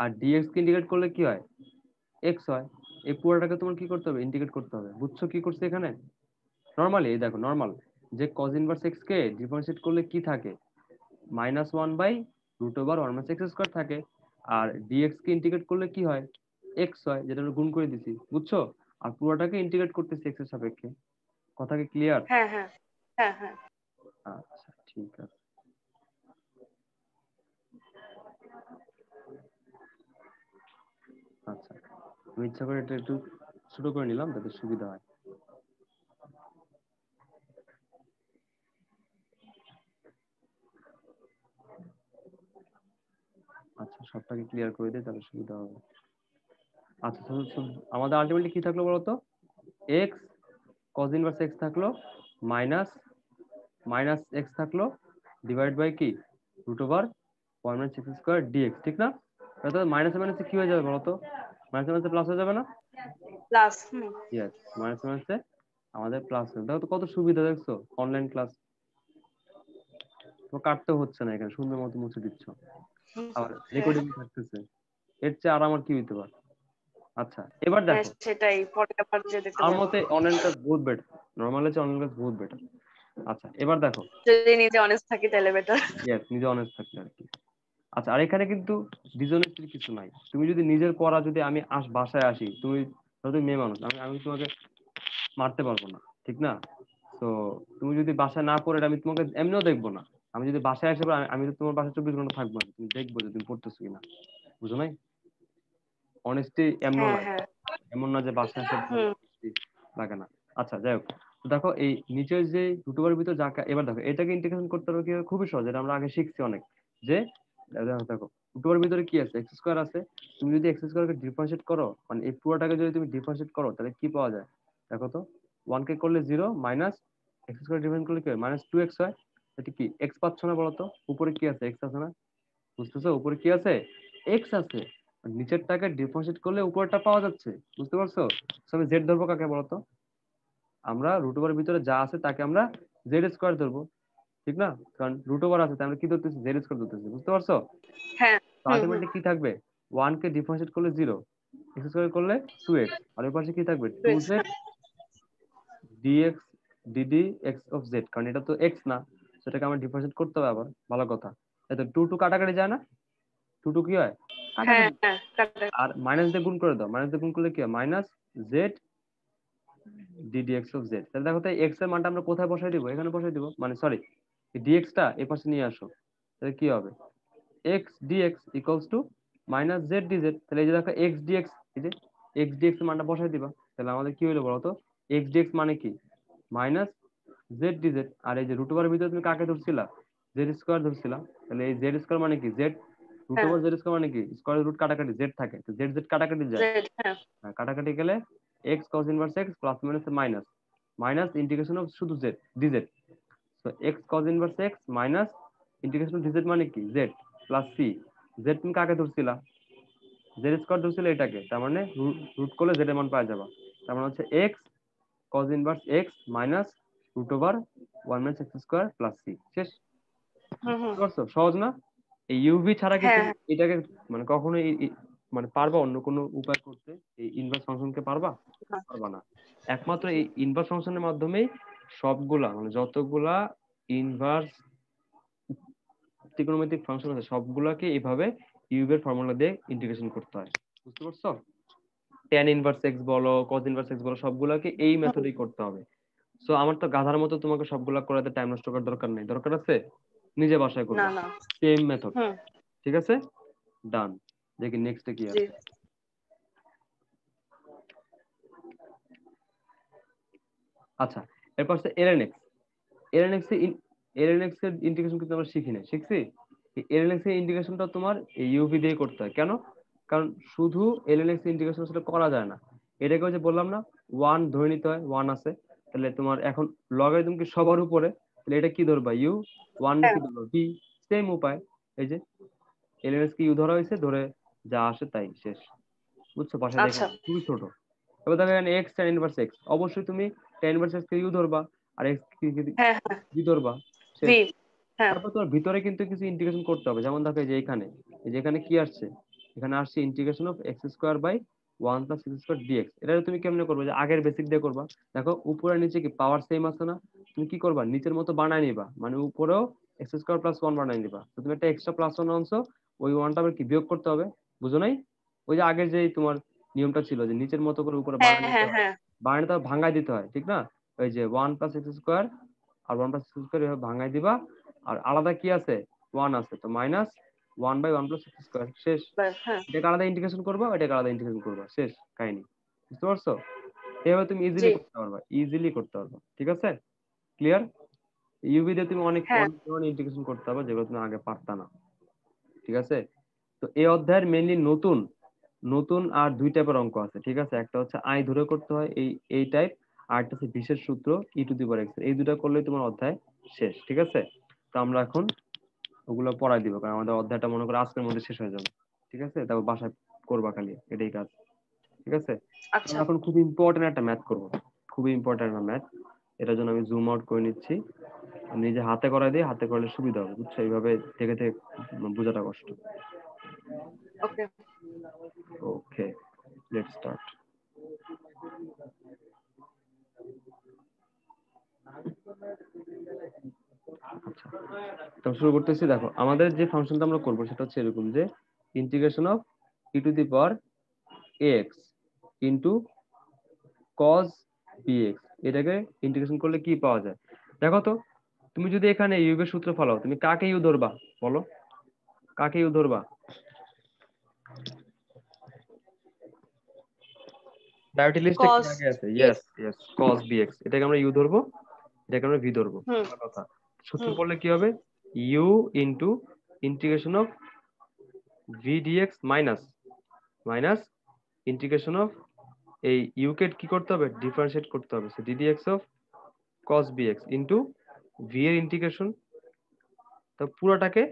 আর ডিএক্স কে ইন্টিগ্রেট করলে কি হয়? এক্স হয়। এই পুরোটাকে তোমার কি করতে হবে? ইন্টিগ্রেট করতে হবে। বুঝছো কি করছে এখানে? নর্মালি এই দেখো, নর্মাল যে কজ ইনভার্স এক্স কে ডিফারেন্সিয়েট করলে কি থাকে? Minus one by root over one minus x square থাকে। আর ডিএক্স কে ইন্টিগ্রেট করলে কি হয়? এক্স হয়, যেটা আমরা গুণ করে দিছি, বুঝছো? আর পুরোটাকে ইন্টিগ্রেট করতেছি এক্স এর সাপেক্ষে। কথা কি ক্লিয়ার? হ্যাঁ হ্যাঁ হ্যাঁ হ্যাঁ। আচ্ছা, ঠিক আছে। আচ্ছা, আমি ইচ্ছা করে এটা একটু ছোট করে নিলাম যাতে সুবিধা হয়। আচ্ছা, সবটাকে ক্লিয়ার করে দিই তাহলে সুবিধা হবে। আচ্ছা, আমাদের আলটিমেটলি কি থাকলো বলতো? এক্স কজ ইনভার্স এক্স থাকলো, মাইনাস মাইনাস এক্স থাকলো, ডিভাইড বাই কি root over one minus x square dx, ঠিক না? তাহলে মাইনাসে মাইনাসে কি হয়ে যাবে বলতো? মাইনাসে মাইনাসে প্লাস হয়ে যাবে না? প্লাস হুম। ইয়েস, মাইনাসে মাইনাসে আমাদের প্লাস হয়ে, দেখো তো কত সুবিধা, দেখছো? অনলাইন ক্লাস তো কাটতে হচ্ছে না, এখানে সুন্দর মতো মুছে দিচ্ছ, হুম, আবার হ্যাঁ রেকর্ডিং থাকতেছে। এর চেয়ে আর আমার কি হইতে পারে? আচ্ছা, এবার হ্যাঁ দেখো, সেটাই পরে আবার যে দেখতে আমার পারবো। মতে অনলাইন ক্লাস বহুত বেটার, নর্মাল হচ্ছে অনলাইন ক্লাস বহুত বেটার। আচ্ছা, এবার দেখো, যদি নিজে অনেস্ট থাকি তাহলে বেটার। ইয়েস, নিজে অনেস্ট থাকলে আর কি। আচ্ছা, আর এখানে কিন্তু ডিসঅনেস্টির কিছু নাই। তুমি যদি নিজের পড়া যদি আমি বাসায় আসি, তুমি ধরো তুমি মেয়ে মানুষ, আমি আমি তোমাকে মারতে পারবো না, ঠিক না? তো তুমি যদি বাসায় না পড়ে, আমি তোমাকে এমনিও দেখবো না। আমি যদি বাসায় আসে, আমি তো তোমার বাসায় 24 ঘন্টা থাকবো না, তুমি দেখবো যে তুমি পড়তেছো কিনা, বুঝো নাই? অনেস্টি এমনও হ্যাঁ লাগে, হ্যাঁ। এমন না যে বাসায় আসে হুম। honesty লাগে না। আচ্ছা, যাই হোক, তো দেখো এই নিচের যে দুটোর ভিতর যাকে, এবার দেখো এটাকে ইন্টিগ্রেশন করতে হবে কি হবে? খুবই সহজ, এটা আমরা আগে শিখছি অনেক, যে দেখো দুটোর ভিতরে কি আছে? এক্স স্কোয়ার আছে। তুমি যদি এক্স স্কোয়ারকে ডিফারেন্সিয়েট করো, মানে এই পুরোটাকে যদি তুমি ডিফারেন্সিয়েট করো, তাহলে কি পাওয়া যায়? দেখো তো, ওয়ান কে করলে zero, minus x square difference করলে কি হয়? মাইনাস টু এক্স হয়। এটা কি এক্স পাচ্ছ না বলো তো? উপরে কি আছে? এক্স আছে না? বুঝতেছো? উপরে কি আছে? এক্স আছে। নিচেরটাকে ডিফারেন্সিয়েট করলে উপরেরটা পাওয়া যাচ্ছে, বুঝতে পারছো? So, আমি জেড ধরবো কাকে বলতো? আমরা রুট ওভারের ভিতরে যা আছে তাকে আমরা জেড স্কোয়ার ধরবো, ঠিক না? কারণ রুট ওভার আছে, তাই আমরা কি ধরতেছি? জেড স্কোয়ার ধরতেছি, বুঝতে পারছো? হ্যাঁ। তো আলটিমেটলি কি থাকবে? 1 কে ডিফারেন্সিয়েট করলে 0, এক্স স্কোয়ার করলে 2x, আর ওই পাশে কি থাকবে? 2z dx dd x of z, কারণ এটা তো x না, সেটাকে আমরা ডিফারেন্সিয়েট করতে হবে আবার, ভালো কথা। তাই তো 2 2 কাটাকাটি যায় না, 2 2 কি হয়? হ্যাঁ কাটাকাটি। হ্যাঁ কাটা। আর মাইনাস দিয়ে গুণ করে দাও, মাইনাস দিয়ে গুণ করলে কি হয়? Minus Z dd x of z। তাহলে দেখো তো x এর মানটা আমরা কোথায় বসাই দিব? এখানে বসাই দিব, মানে সরি, dx টা এই পাশে নিয়ে আসো, তাহলে কি হবে? x dx equals to minus Z DZ. তাহলে এই যে দেখো x dx, এই যে x dx এর মানটা বসাই দিবা, তাহলে আমাদের কি হলো বলো তো? x dx মানে কি? Minus Z DZ. আর এই যে রুট ওভারের ভিতরে তুমি কাকে ধরছিলা? Z square ধরছিলা। তাহলে এই জেড স্কোয়ার মানে কি? জেড রুট হ্যাঁ ওভার জেড স্কোয়ার মানে কি? স্কোয়ার রুট কাটাকাটি, জেড থাকে, তো জেড জেড কাটাকাটি যায়। জেড। হ্যাঁ কাটাকাটি গেলে x cos inverse x plus minus minus, minus integration of শুধু জেড ডিজেড। তো x cos inverse x minus integration of DZ মানে কি? Z plus C. জেড তুমি কাকে ধরছিলা? জেড স্কোয়ার ধরছিল এটাকে, তার মানে রুট করলে জেড এর মান পাওয়া যাবে। তার মানে হচ্ছে x cos inverse x minus root over 1 minus x square plus c. শেষ। হুম হুম। বুঝতে পারছো? সহজ না? এই ইউভি ছাড়া কি হ্যাঁ তুমি হ্যাঁ। এটাকে মানে কখনো মানে পারবা অন্য কোনো উপায় করতে এই ইনভার্স ফাংশনকে? পারবা? না। পারবা না। একমাত্র এই ইনভার্স ফাংশনের মাধ্যমেই সবগুলা মানে যতগুলা ইনভার্স ত্রিকোণমিতিক ফাংশন আছে সবগুলাকে এইভাবে ইউভি এর ফর্মুলা দিয়ে ইন্টিগ্রেশন করতে হয়, বুঝতে পারছো? ট্যান ইনভার্স এক্স বলো, কজ ইনভার্স এক্স বলো, সবগুলাকে এই হুম। মেথডেই করতে হবে। সো আমার তো গাধার মতো তোমাকে সবগুলা করাতে টাইম নষ্ট করার দরকার নেই, দরকার আছে নিজে বাসায় না করবা, না। Same method. হুম। ঠিক আছে, ডান। দেখি নেক্সটে কি জি। আছে। আচ্ছা, এরপর হচ্ছে এলএনএক্স। এলএনএক্স এর এলএনএক্স এর ইন্টিগ্রেশন কিন্তু আমরা শিখি না, শিখছি? এলএনএক্স এর ইন্টিগ্রেশনটা তোমার এই ইউভি দিয়ে করতে হয়। কেন? কারণ শুধু এলএনএক্স ইন্টিগ্রেশন আসলে করা যায় না, এটাকে ওই যে বললাম না, ওয়ান ধরে নিতে হয়, ওয়ান আছে। তাহলে তোমার এখন লগারিদম কি সবার উপরে, তাহলে এটা কি ধরবা? ইউ। ওয়ান হ্যাঁ। কি ধরবা? ভি। সেম উপায়, এই যে এলএনএক্স কে ইউ ধরা হয়েছে, ধরে যা আসে তাই, শেষ। বুঝছো? পাশে দেখে আচ্ছা। নাও, খুবই ছোট। এবার দেখো এখানে এক্স tan ইনভার্স এক্স, অবশ্যই তুমি tan ইনভার্স এক্স কে ইউ ধরবা, আর এক্স কি হ্যাঁ হ্যাঁ। ভি ধরবা, শেষ। ভি। হ্যাঁ। তারপর তোমার ভিতরে কিন্তু কিছু ইন্টিগ্রেশন করতে হবে, যেমন দেখো এই যে এখানে, এই যে এখানে কি আসছে? এখানে আসছে integration of x square by 1 plus x square dx. এটা তুমি কেমনে করবে? যে আগের বেসিক দিয়ে করবা। দেখো উপরে নিচে কি পাওয়ার সেম আছে না? তুমি কি করবা? নিচের মতো বানায় নিবা, মানে উপরেও এক্স স্কোয়ার প্লাস 1 বানায় নিবা। তো তুমি একটা এক্সট্রা প্লাস 1 আনছো, ওই 1টা আবার কি বিয়োগ করতে হবে, বুঝো নাই? ওই যে আগের যে তোমার নিয়মটা ছিল যে নিচের মতো করে উপরে হ্যাঁ বানায় নিতে হ্যাঁ হয়, হ্যাঁ। বানায় নিতে হয়, ভাঙায় দিতে হয়, ঠিক না? ওই যে 1 প্লাস এক্স স্কোয়ার আর 1 প্লাস এক্স স্কোয়ার এভাবে ভাঙায় দিবা। আর আলাদা কি আছে? 1 আছে, তো মাইনাস 1/1 প্লাস এক্স স্কোয়ার, শেষ। বাস, হ্যাঁ। এটাকে আলাদা ইন্টিগ্রেশন করবা, এটাকে আলাদা ইন্টিগ্রেশন করবা, শেষ কাহিনী। বুঝতে পারছো? এভাবে তুমি জি। ইজিলি করতে পারবা, ইজিলি করতে পারবা, ঠিক আছে? ক্লিয়ার? ইউভি দিয়ে তুমি অনেক হ্যাঁ। অনেক ধরনের ইন্টিগ্রেশন করতে পারবা যেগুলো তুমি আগে পারতা না, ঠিক আছে? তো এই অধ্যায়ের মেইনলি নতুন নতুন আর দুই টাইপের অঙ্ক আছে, ঠিক আছে? একটা হচ্ছে আই ধরে করতে হয়, এই এই টাইপ। আর একটা হচ্ছে বিশেষ সূত্র ই টু দি পাওয়ার এক্স, এই দুটো করলেই তোমার অধ্যায় শেষ, ঠিক আছে? তো আমরা এখন ওগুলো পড়াই দিব, কারণ আমাদের অধ্যায়টা মনে করো আজকের মধ্যে শেষ হয়ে যাবে, ঠিক আছে? তারপর বাসায় করবা খালি, এটাই কাজ, ঠিক আছে? তো আচ্ছা। আমরা এখন খুব ইম্পর্টেন্ট একটা ম্যাথ করবো, খুবই ইম্পর্টেন্ট একটা ম্যাথ। এটার জন্য আমি জুম আউট করে নিচ্ছি, আমি নিজে হাতে করাই দিই, হাতে করলে সুবিধা হবে, বুঝছো? এইভাবে দেখে দেখে বোঝাটা কষ্ট। ওকে। ওকে, লেটস স্টার্ট। আচ্ছা, তো শুরু করতেছি। দেখো আমাদের যে ফাংশনটা আমরা করবো সেটা হচ্ছে এরকম, যে integration of e to the power x into cos bx, এটাকে ইন্টিগ্রেশন করলে কি পাওয়া যায়? দেখো তো, তুমি যদি এখানে ইউ এর সূত্র ফলাও, তুমি কাকে ইউ ধরবা বলো? কাকে ইউ ধরবা? ডায়োটি লিস্টে কি কস আগে আছে? Yes bx. Yes, cos bx, এটাকে আমরা ইউ ধরবো, এটাকে আমরা ভি ধরবো, হুম ভালো কথা। সূত্র হুম। পড়লে কি হবে? U into integration of v dx minus minus integration of এই ইউকে কি করতে হবে? ডিফারেন্সিয়েট করতে হবে, so ddx of cos bx into v এর ইন্টিগ্রেশন, তো পুরোটাকে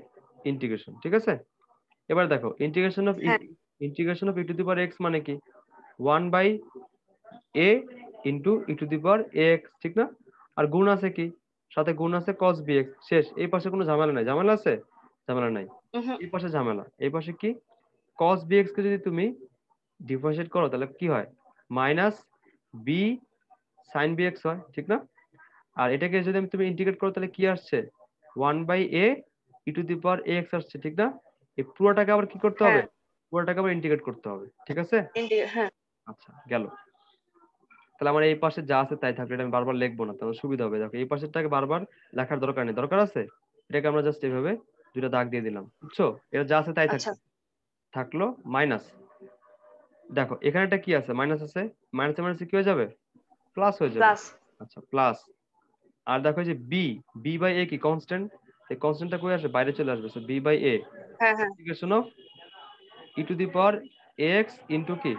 ইন্টিগ্রেশন, ঠিক আছে? এবার দেখো ইন্টিগ্রেশন অফ হ্যাঁ। Integration of e to the power x মানে কি 1/a into e to the power x, ঠিক না? আর গুণ আছে কি, সাথে গুণ আছে cos bx, শেষ। এই পাশে কোনো ঝামেলা নাই, ঝামেলা আছে? ঝামেলা নাই। হুম। এই পাশে ঝামেলা, এই পাশে কি, cos bx কে যদি তুমি ডিফারেন্সিয়েট করো তাহলে কি হয়, মাইনাস বি সাইন bx হয়, ঠিক না? আর এটাকে যদি তুমি ইন্টিগ্রেট করো তাহলে কি আসছে, 1/a e to the power x আসছে, ঠিক না? এই পুরোটাকে আবার কি করতে হবে, হ্যাঁ, পুরোটাকে আবার ইন্টিগ্রেট করতে হবে, ঠিক আছে? হ্যাঁ। আচ্ছা, গেল। তাহলে আমার এই পাশে যা আছে তাই থাকবে, এটা আমি বারবার লিখবো না, তাহলে সুবিধা হবে। দেখো এই পাশেরটাকে বারবার লেখার দরকার নেই, দরকার আছে এটাকে আমরা জাস্ট এইভাবে দুইটা দাগ দিয়ে দিলাম, বুঝছো? এটা যা আছে তাই আচ্ছা, থাকবে, থাকলো মাইনাস। দেখো এখানেটা কি আছে, মাইনাস আছে, মাইনাসে মাইনাসে কি হয়ে যাবে, প্লাস হয়ে যাবে। প্লাস। আচ্ছা, প্লাস। আর দেখো এই যে বি, বি বাই এ কি কনস্ট্যান্ট, এই কনস্ট্যান্টটা কই আসবে, বাইরে চলে আসবে, সো বি বাই এ হ্যাঁ, হ্যাঁ, integration of e to the power x into কি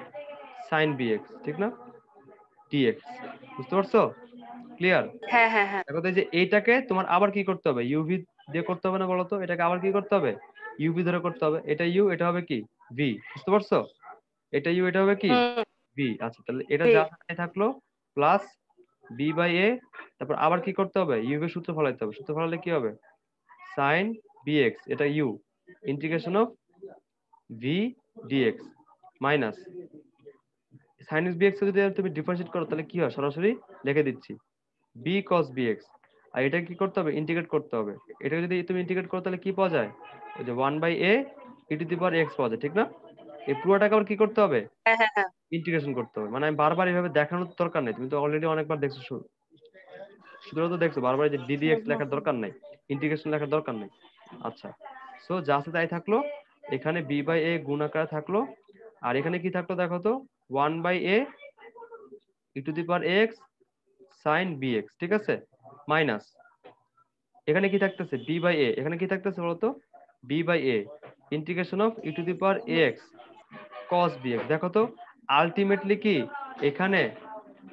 সাইন বি এক্স, ঠিক না, ডিএক্স। বুঝতে পারছো? ক্লিয়ার? হ্যাঁ, হ্যাঁ, হ্যাঁ। দেখো তো এই যে এইটাকে তোমার আবার কি করতে হবে, ইউভি দিয়ে করতে হবে না, বলো তো? এটাকে আবার কি করতে হবে, ইউভি ধরে করতে হবে। এটা ইউ, এটা হবে কি ভি, বুঝতে পারছো? এটা ইউ, এটা হবে কি হুম। ভি। আচ্ছা, তাহলে এটা যা ঠিক। থাকলো প্লাস বি বাই এ, তারপর আবার কি করতে হবে, ইউভি সূত্র ফলাইতে হবে, সূত্র ফলালে কি হবে, সাইন বিএক্স, এটা u integration of v dx minus sine bx যদি তুমি ডিফারেন্সিয়েট করো তাহলে কি হয়, সরাসরি লিখে দিচ্ছি বি কস বিএক্স। আর এটা কি করতে হবে, ইন্টিগ্রেট করতে হবে। এটা যদি তুমি ইন্টিগ্রেট করো তাহলে কি পাওয়া যায়, ওই যে 1/a e to the power x পাওয়া যায়, ঠিক না? এই পুরোটাকে আবার কি করতে হবে, হ্যাঁ, হ্যাঁ, হ্যাঁ। ইন্টিগ্রেশন করতে হবে। মানে আমি বারবার এইভাবে দেখানোর দরকার নেই, তুমি তো অলরেডি অনেকবার দেখছো, সুতরাং তো দেখছো বারবার যে হুম, ডিডিএক্স হুম, লেখার হুম। দরকার নাই, ইন্টিগ্রেশন লেখার দরকার নেই। আচ্ছা, সো যা আছে তাই থাকলো, এখানে বি বাই এ গুণ আকারে থাকলো, আর এখানে কি থাকলো দেখো তো, 1/a e to the power x sine bx, ঠিক আছে, মাইনাস এখানে কি থাকতেছে বি বাই এ, এখানে কি থাকতেছে বলতো, b by a integration of e to the power x cos bx. দেখো তো আলটিমেটলি কি এখানে,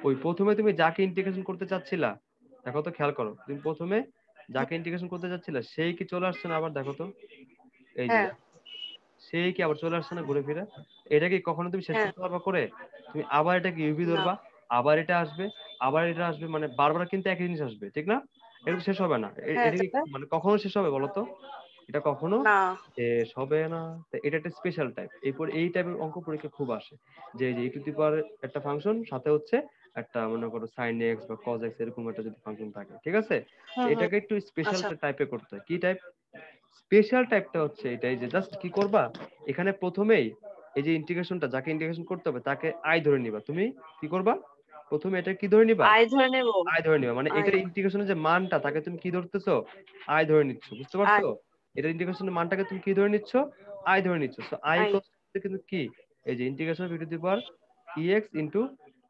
ওই প্রথমে তুমি যাকে ইন্টিগ্রেশন করতে চাচ্ছিলা, দেখো তো খেয়াল করো, তুমি প্রথমে যাকে ইন্টিগ্রেশন করতে চাচ্ছিলা সেই কি চলে আসছে না, আবার দেখো তো, এই যে হ্যাঁ, দেখো, সেই কি আবার চলে আসছে না ঘুরে ফিরে। এটা কি কখনো তুমি শেষ হ্যাঁ। করতে পারবা করে, তুমি আবার এটাকে ইউভি না। ধরবা, আবার এটা আসবে, আবার এটা আসবে, মানে বারবার কিন্তু একই জিনিস আসবে, ঠিক না? এটা তো শেষ হবে না। হ্যাঁ, এটা কি তাহলে মানে কখনো শেষ হবে বলো তো, এটা কখনো না। শেষ হবে না। তো এটা একটা স্পেশাল টাইপ, এরপর এই টাইপের অঙ্ক পরীক্ষা খুব আসে, যে ই টু দি পাওয়ার একটা ফাংশন সাথে হচ্ছে একটা মনে করো সাইন এক্স বা কজ এক্স এরকম একটা যদি ফাংশন থাকে, ঠিক আছে? তো হুম, হুম। এটাকে একটু স্পেশাল আচ্ছা। টাইপে করতে হয়। কি টাইপ, স্পেশাল টাইপটা হচ্ছে এটাই যে জাস্ট কি করবা, এখানে প্রথমেই এই যে ইন্টিগ্রেশনটা, যাকে ইন্টিগ্রেশন করতে হবে তাকে আই ধরে নিবা। তুমি কি করবা, প্রথমে এটা কি ধরে নিবা, আই ধরে নেব। আই ধরে নিবা। মানে আই। এখানে ইন্টিগ্রেশনের যে মানটা তাকে তুমি কি ধরতেছো, আই ধরে নিচ্ছ, বুঝতে পারছো? আই। এটা ইন্টিগ্রেশনের মানটাকে তুমি কি ধরে নিচ্ছ, আই ধরে নিচ্ছ। So I I. ইকুয়ালস কিন্তু কি, এই যে integration E to the power EX into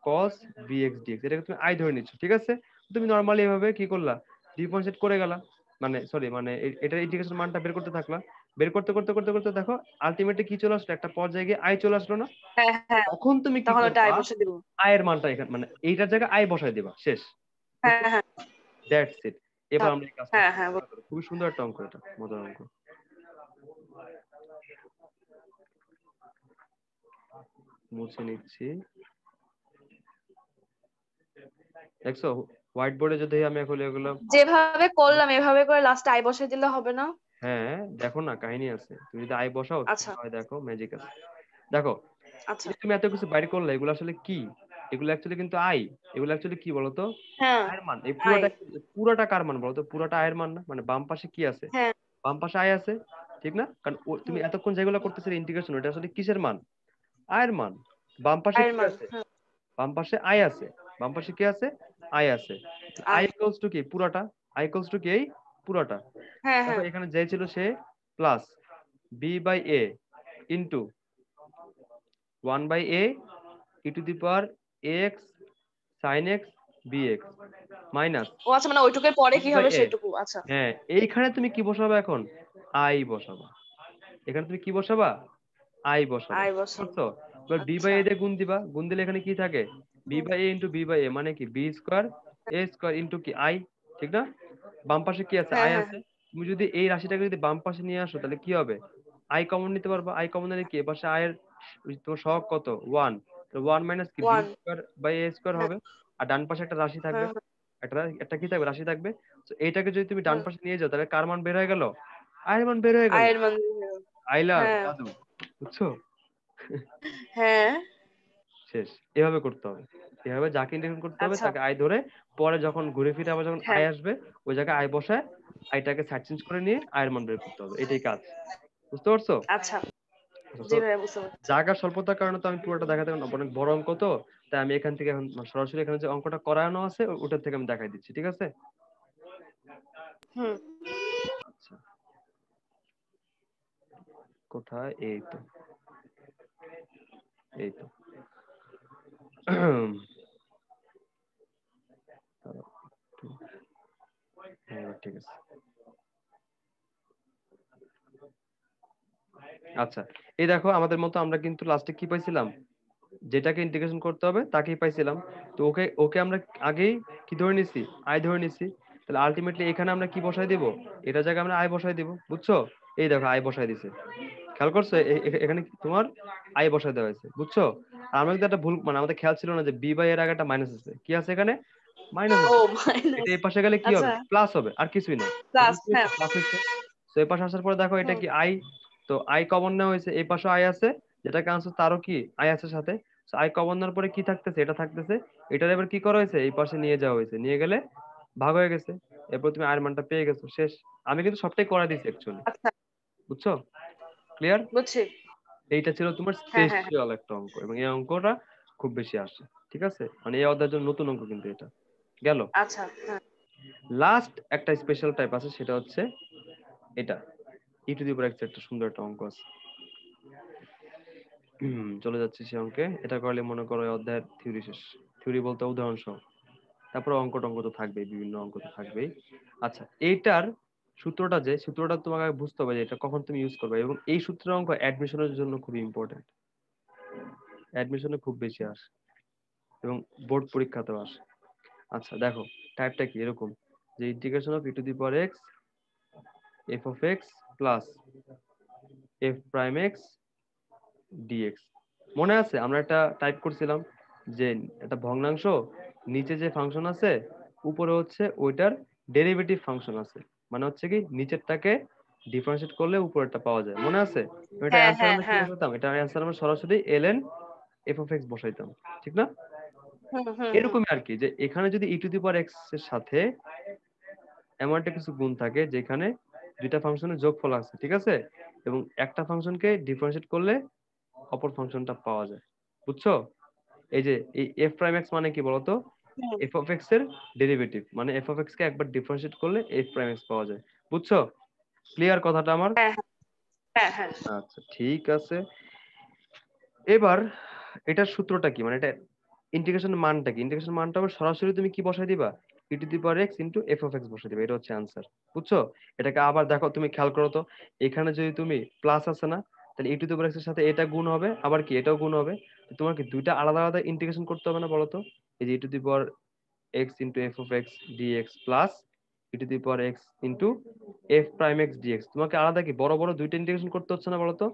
cos bx dx, এটাকে তুমি আই ধরে নিচ্ছ, ঠিক আছে? তুমি নরমালি এভাবে কি করলা, ডিফারেন্সিয়েট করে গেলা, মানে সরি মানে এটার ইন্টিগ্রেশন মানটা বের করতে থাকলা, বের করতে করতে করতে করতে দেখো আলটিমেটলি কি চলে আসলো, একটা পর্যায়ে গিয়ে আই চলে আসলো না? হ্যাঁ, হ্যাঁ। তখন তুমি কি তখন ওটা আই করবা, বসে দিব। আয়ের মানটা এখানে মানে এইটার জায়গায় আই বসাই দিবা, শেষ। হ্যাঁ, হ্যাঁ। That's it. এবার তা- আমরা এই কাজটা হ্যাঁ, করি। হ্যাঁ। খুবই সুন্দর একটা অঙ্ক, এটা মজার অঙ্ক, মুছে নিচ্ছি। দেখছো হোয়াইট বোর্ডে যদি আমি এখন এগুলো, যেভাবে করলাম এভাবে করে লাস্টে আই বসে দিলে হবে না? হ্যাঁ দেখো না কাহিনী আছে, তুমি যদি আই বসাও কি আচ্ছা, হয় দেখো, ম্যাজিক আছে। দেখো এই আচ্ছা। যে তুমি এত কিছু বাইর করলে, এগুলো আসলে কি, এগুলো অ্যাকচুয়ালি কিন্তু আই, এগুলো অ্যাকচুয়ালি কি বলতো, হ্যাঁ। আয়ের মান। এই আই। পুরোটা, পুরোটা কার মান বলতো, পুরোটা আয়ের মান না? মানে বাম পাশে কি আছে, হ্যাঁ। বাম পাশে আয় আছে, ঠিক না? কারণ তুমি হুম। এতক্ষণ যেগুলো করতেছিলে ইন্টিগ্রেশন, ওটা আসলে কিসের মান, আয়ের মান। বাম পাশে আয়ের কি মান। আছে, হ্যাঁ। বাম পাশে আয় আছে, বাম পাশে কি আছে, আয় আছে। I I. ইকুয়ালস টু কি, পুরাটা, আই ইকুয়ালস টু কি এই পুরাটা। হ্যাঁ, দেখো হ্যাঁ। এখানে যে ছিল সে plus b by a into 1/a e to the power x sine x b x minus ও আচ্ছা, মানে ওইটুকুর পরে বি কি বাই হবে এ। সেটুকু, আচ্ছা। হ্যাঁ, এইখানে তুমি কি বসাবা এখন, আই বসাবা। এখানে তুমি কি বসাবা, আই বসাবা, আই বুঝতে বসাবো। পারছো? এবার বি বাই আচ্ছা। এ দিয়ে গুণ দিবা, গুণ দিলে এখানে কি থাকে, বি হুম। By a into b by a মানে কি b square a square into কি আই, ঠিক না? বাম পাশে কি আছে, হ্যাঁ, আই হ্যাঁ, আছে। তুমি যদি এই রাশিটাকে যদি বাম পাশে নিয়ে আসো তাহলে কি হবে, আই কমন নিতে পারবা, আই কমন নিলে কি এপাশে আয়ের তোমার সহগ কত 1, তো 1 মাইনাস কি b 1। Square by a square হ্যাঁ হবে। আর ডান পাশে একটা রাশি থাকবে, হ্যাঁ একটা একটা কি থাকবে, রাশি থাকবে। তো এইটাকে যদি তুমি ডান হ্যাঁ। পাশে নিয়ে যাও তাহলে কার মান বের হয়ে গেল, আয়ের মান বের হয়ে গেল। আয়ের মান। আইলা হ্যাঁ জাদু, বুঝছো? হ্যাঁ। শেষ। এভাবে করতে হবে, এভাবে যাকে ইন্টিগ্রেশন করতে হবে আচ্ছা। তাকে আয় ধরে, পরে যখন ঘুরে ফিরে আবার যখন হ্যাঁ আয় আসবে ওই জায়গায় আয় বসায় আয়টাকে সাইড চেঞ্জ করে নিয়ে আয়ের মান বের করতে হবে, এটাই কাজ। বুঝতে পারছো? আচ্ছা। আচ্ছা, জি তো ভাইয়া বুঝতে পারছি। জায়গার স্বল্পতার কারণে তো আমি পুরোটা দেখাতে পারবো না, অনেক বড় অঙ্ক তো, তাই আমি এখান থেকে এখন সরাসরি এখানে যে অঙ্কটা করানো আছে ওটার থেকে আমি দেখাই দিচ্ছি, ঠিক আছে? হুম। আচ্ছা, কোথায়, এই তো, এই তো। হ্যাঁ, এবার ঠিক আছে। আচ্ছা, এই দেখো আমাদের মতো আমরা কিন্তু লাস্টে কি পাইছিলাম, যেটাকে ইন্টিগ্রেশন করতে হবে তাকেই পাইছিলাম। তো ওকে ওকে আমরা আগেই কি ধরে নিছি, আই ধরে নিছি। তাহলে আলটিমেটলি এখানে আমরা কি বসাই দিব, এটা জায়গায় আমরা আই বসাই দিব, বুঝছো? এই দেখো আই বসাই দিছে, খেয়াল করছো? এখানে কি তোমার আই বসাই দেওয়া হয়েছে, বুঝছো? আর আমরা কিন্তু একটা ভুল, মানে আমাদের খেয়াল ছিল না যে বি বাই এর আগে একটা মাইনাস আছে, কি আছে এখানে, মাইনাস ও আছে। এটা মাইনাস। এই পাশে গেলে কি আচ্ছা। হবে, প্লাস হবে, আর কিছুই না। প্লাস। এখানে কি হ্যাঁ। হচ্ছে, প্লাস হচ্ছে। তো এই পাশে আসার পরে দেখো এটা হুম। কি আই, তো আই কমন নেওয়া হয়েছে, এই পাশে আই আছে, যেটা ক্যান্সেল তারও কি আই আছে সাথে। আই কমন নেওয়ার পরে কি থাকতেছে, এটা থাকতেছে। এটার এবার কি করা হয়েছে, এই পাশে নিয়ে যাওয়া হয়েছে, নিয়ে গেলে ভাগ হয়ে গেছে। এরপর তুমি আয়ের মানটা পেয়ে গেছো, শেষ। আমি কিন্তু সবটাই করে দিয়েছি অ্যাকচুয়ালি, আচ্ছা বুঝছো? ক্লিয়ার? বুঝছি। এইটা ছিল তোমার হ্যাঁ হ্যাঁ হ্যাঁ। স্পেশাল একটা অঙ্ক, এবং এই অঙ্কটা খুব বেশি আসে, ঠিক আছে? মানে এই অধ্যায়ের জন্য নতুন অঙ্ক কিন্তু এটা গেল। আচ্ছা। হ্যাঁ। লাস্ট একটা স্পেশাল টাইপ আছে, সেটা হচ্ছে এটা, ই টু দি পাওয়ার এক্স, একটা সুন্দর একটা অঙ্ক আছে। চলে যাচ্ছে সে অঙ্কে। এটা করলে মনে করো এই অধ্যায়ের থিওরি শেষ। থিওরি বলতে উদাহরণ সহ, তারপরে অঙ্ক টঙ্ক তো থাকবেই, বিভিন্ন অঙ্ক তো থাকবেই। আচ্ছা, এইটার সূত্রটা, যে সূত্রটা তোমাকে আগে বুঝতে হবে যে এটা কখন তুমি ইউজ করবে, এবং এই সূত্রের অঙ্ক অ্যাডমিশনের জন্য খুবই ইম্পর্টেন্ট, অ্যাডমিশনে খুব বেশি আসে এবং বোর্ড পরীক্ষাতেও আসে। আচ্ছা দেখো, টাইপটা কি এরকম, যে integration of e to the power x f of x plus f prime x dx. মনে আছে আমরা একটা টাইপ করছিলাম যে একটা ভগ্নাংশ, নিচে যে ফাংশন আছে উপরে হচ্ছে ওইটার ডেরিভেটিভ ফাংশন আছে, মানে হচ্ছে কি নিচেরটাকে ডিফারেন্সিয়েট করলে উপরেরটা পাওয়া যায়, মনে আছে? এটা হ্যাঁ অ্যান্সার হ্যাঁ আমরা কি হ্যাঁ। বসাইতাম, এটা অ্যান্সার আমরা সরাসরি ln এফ অফ এক্স বসাইতাম, ঠিক না? হুম হুম হুম। এরকমই আর কি, যে এখানে যদি ই টু দি পাওয়ার এক্স এর সাথে এমন একটা কিছু গুণ থাকে যেখানে দুইটা ফাংশনের যোগফল আছে, ঠিক আছে, এবং একটা ফাংশনকে ডিফারেন্সিয়েট করলে অপর ফাংশনটা পাওয়া যায়, বুঝছো? এই যে এই এফ প্রাইম এক্স মানে কি বলতো, হুম। এফ অফ এক্স এর ডেরিভেটিভ, মানে এফ অফ এক্স কে একবার ডিফারেন্সিয়েট করলে এফ প্রাইম এক্স পাওয়া যায়, বুঝছো? ক্লিয়ার কথাটা আমার? হ্যাঁ হ্যাঁ হ্যাঁ। আচ্ছা ঠিক আছে। এবার এটার সূত্রটা কি, মানে এটা ইন্টিগ্রেশনের মানটা কি, ইন্টিগ্রেশন মানটা আবার সরাসরি তুমি কি বসাই দিবা, e to the power x into f of x বসাই দিবা, এটা হচ্ছে আনসার, বুঝছো? এটাকে আবার দেখো, তুমি খেয়াল করো তো, এখানে যদি তুমি প্লাস আছে না, তাহলে ই টু দি পাওয়ার এক্স এর সাথে এটা গুণ হবে, আবার কি এটাও গুণ হবে। তো তোমার কি দুইটা আলাদা আলাদা ইন্টিগ্রেশন করতে হবে না বলো তো? এই যে e to the power x into f of x d x plus e to the power x into f prime x d x, তোমাকে আলাদা কি বড় বড় দুইটা ইন্টিগ্রেশন করতে হচ্ছে না বলো তো?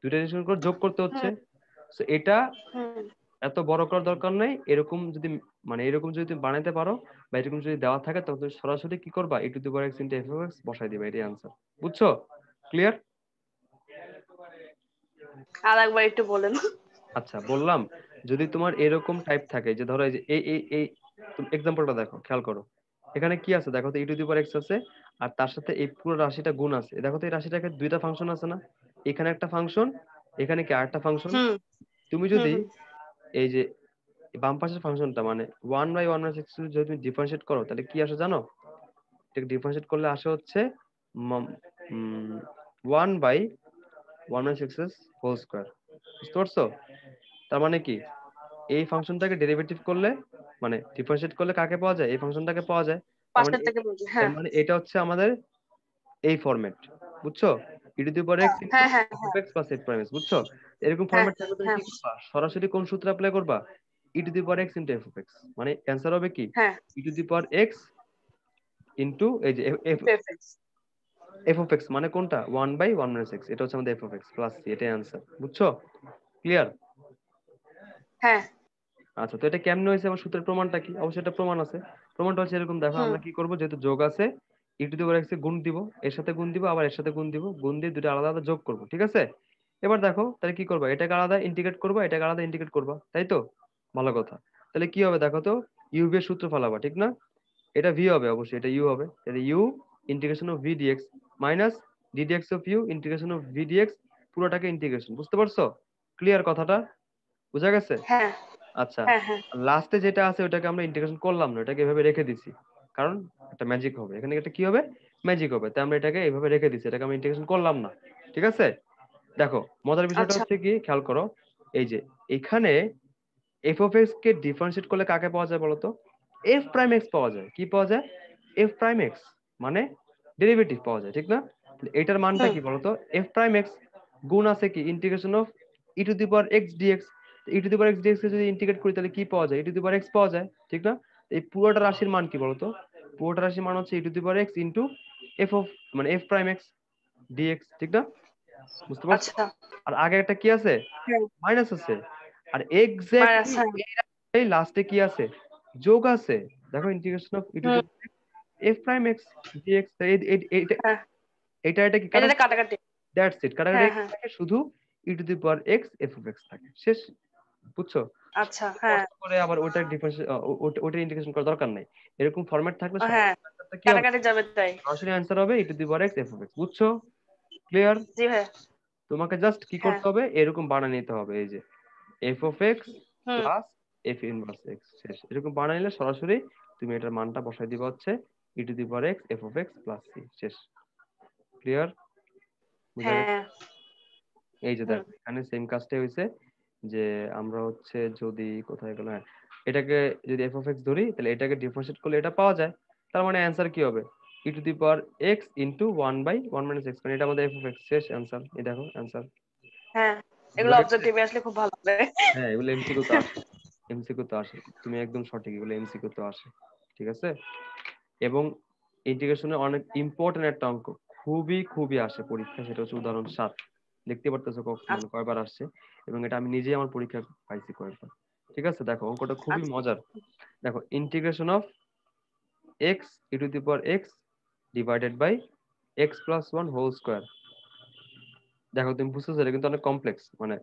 দুইটা ইন্টিগ্রেশন করে যোগ করতে হচ্ছে। হুম তো এটা হুম। এত বড় করার দরকার নাই, এরকম যদি, মানে এরকম যদি তুমি বানাইতে পারো বা এরকম যদি দেওয়া থাকে, তখন তুমি সরাসরি কি করবা, e to the power x into f of x বসাই দিবা, এটাই আনসার, বুঝছো? ক্লিয়ার? আর একবার একটু বলেন। আচ্ছা বললাম, যদি তোমার এরকম টাইপ থাকে, যে ধরো এই যে এই তুমি এক্সাম্পলটা দেখো, খেয়াল করো, এখানে কি আছে দেখো তো, ই টু দি পাওয়ার এক্স আছে, আর তার সাথে এই পুরো রাশিটা গুণ আছে, দেখো তো এই রাশিটাকে দুইটা ফাংশন আছে না, এখানে একটা ফাংশন, এখানে কি আরেকটা ফাংশন। হুম তুমি হুম যদি হুম। এই যে বাম পাশের ফাংশনটা মানে 1/1/6 যদি তুমি ডিফারেন্সিয়েট করো তাহলে কি আসে জানো, এটাকে ডিফারেন্সিয়েট করলে আসে হচ্ছে 1/1/6 হোল স্কয়ার, বুঝতে পারছো? তার মানে কি, এই ফাংশনটাকে ডেরিভেটিভ করলে, মানে ডিফারেন্সিয়েট করলে কাকে পাওয়া যায়, এই ফাংশনটাকে পাওয়া যায়। তার মানে পাশের থেকে বলছি। তার হ্যাঁ মানে এটা হচ্ছে আমাদের এই ফরম্যাট, বুঝছো? E to the power x into হ্যাঁ হ্যাঁ এফ অফ হ্যাঁ x plus f prime x, বুঝছো? এরকম হ্যাঁ ফরম্যাট থাকলে তুমি হ্যাঁ কি করবা, সরাসরি কোন সূত্র অ্যাপ্লাই করবা, e to the power x into f of x, মানে অ্যান্সার হবে কি, হ্যাঁ। E to the power x into এই যে f perfect. F of x মানে কোনটা, 1/1 - x, এটা হচ্ছে আমাদের f of x plus c, এটাই অ্যান্সার, বুঝছো? ক্লিয়ার? হ্যাঁ। আচ্ছা, তো এটা কেমনে হয়েছে, আমার সূত্রের প্রমাণটা কি? অবশ্যই এটা প্রমাণ আছে। প্রমাণটা হচ্ছে এরকম, দেখো হুম। আমরা কি করব, যেহেতু যোগ আছে e two the power x এ গুণ দিব, এর সাথে গুণ দিব, আবার এর সাথে গুণ দিব, গুণ দিয়ে দুটো আলাদা আলাদা যোগ করব, ঠিক আছে? এবার দেখো তাহলে কি করবা, এটাকে আলাদা ইন্টিগ্রেট করবা, এটাকে আলাদা ইন্টিগ্রেট করবা, তাই তো? ভালো কথা। তাহলে কি হবে দেখো তো, ইউ ভি এর সূত্র ফেলাবা, ঠিক না? এটা ভি হবে, অবশ্যই এটা ইউ হবে। তাহলে u integration of v dx minus d d x of u integration of v d x, পুরোটাকে ইন্টিগ্রেশন। বুঝতে পারছো? ক্লিয়ার কথাটা? বুঝা গেছে? হ্যাঁ আচ্ছা, হ্যাঁ হ্যাঁ। লাস্টে যেটা আছে ওটাকে আমরা ইন্টিগ্রেশন করলাম না, এটাকে এভাবে রেখে দিছি, কারণ একটা ম্যাজিক হবে এখানে। এটা কি হবে? ম্যাজিক হবে, তাই আমরা এটাকে এইভাবে রেখে দিছি, এটাকে আমরা ইন্টিগ্রেশন করলাম না, ঠিক আছে? দেখো মজার বিষয়টা আচ্ছা। হচ্ছে কি, খেয়াল করো, এই যে এখানে এফ অফ এক্স কে ডিফারেন্সিয়েট করলে কাকে পাওয়া যায় বলতো? এফ প্রাইম এক্স পাওয়া যায়। কি পাওয়া যায়? এফ প্রাইম এক্স, মানে ডেরিভেটিভ পাওয়া যায়, ঠিক না? তাহলে এটার মানটা হুম। কি বলতো? এফ প্রাইম এক্স গুণ আছে কি integration of e to the power x d x. E to the power x d x কে যদি ইন্টিগ্রেট করি তাহলে কি পাওয়া যায়? ই টু দি পাওয়ার এক্স পাওয়া যায়, ঠিক না? এই পুরোটা রাশির মান কি বলতো? পুরোটা রাশির মান হচ্ছে e to the power x into f of, মানে এফ প্রাইম এক্স ডিএক্স, ঠিক না? বুঝতে পারছো? আচ্ছা। আর আগে একটা কি আছে? হ্যাঁ। মাইনাস আছে। আর মাইনাস। এক্স্যাক্টলি হ্যাঁ। এই লাস্টে কি আছে? যোগ আছে। দেখো integration of e to the hmm. F prime x dx, হ্যাঁ, এটা কি এটা কাটাকাটি? কাটাকাটি। দ্যাটস ইট, কাটাকাটি হ্যাঁ হ্যাঁ। থাকে, শুধু e to the power x f of x থাকে, শেষ। বুঝছো? আচ্ছা। হ্যাঁ। কষ্ট করে আবার ওটার ডিফারেন্স, ওটা ইন্টিগ্রেশন করার দরকার নাই। এরকম ফরম্যাট থাকলে হ্যাঁ, সরাসরি answer টা কি হবে? কাটাকাটি যাবে তাই। সরাসরি অ্যান্সার হবে e to the power x f of x. বুঝছো? ক্লিয়ার? জি ভাই। তোমাকে জাস্ট কি হ্যাঁ। করতে হবে, এরকম বানিয়ে নিতে হবে, এই যে F of x hmm. Plus F inverse x, শেষ। এরকম বানিয়ে নিলে সরাসরি তুমি এটার মানটা বসাই দিবা হচ্ছে e to the power x f of x plus c, শেষ। ক্লিয়ার? বুঝা গেছে? হ্যাঁ। এই যে হুম। দেখো এখানে সেম কাজটাই হয়েছে, যে আমরা হচ্ছে যদি কোথায় গেল, হ্যাঁ, এটাকে যদি এফ অফ এক্স ধরি তাহলে এটাকে ডিফারেন্সিয়েট করলে এটা পাওয়া যায়। তার মানে অ্যান্সার কি হবে? E to the power x into one by one minus x, মানে এটা আমাদের এফ অফ এক্স, শেষ অ্যান্সার। এই দেখো অ্যান্সার। হ্যাঁ, এগুলো বুঝা গেছে? অবজেক্টিভে আসলে খুব ভালো হবে। হ্যাঁ, এগুলো এমসিকিউ তো আসে, এমসিকিউ তো আসে, তুমি একদম সঠিক, এগুলো এমসিকিউ তো আসে, ঠিক আছে? এবং ইন্টিগ্রেশনের অনেক ইম্পর্টেন্ট একটা অঙ্ক খুবই খুবই আসে পরীক্ষা, সেটা হচ্ছে উদাহরণ 7। দেখতে পারতেছো মানে আচ্ছা কয়বার আসছে, এবং এটা আমি নিজেই আমার পরীক্ষা পাইছি কয়েকবার। ঠিক আছে, দেখো অঙ্কটা খুবই আচ্ছা। মজার। দেখো integration of x e to the power x divided by x plus one whole square. দেখো তুমি বুঝতেছো, এটা কিন্তু অনেক কমপ্লেক্স, মানে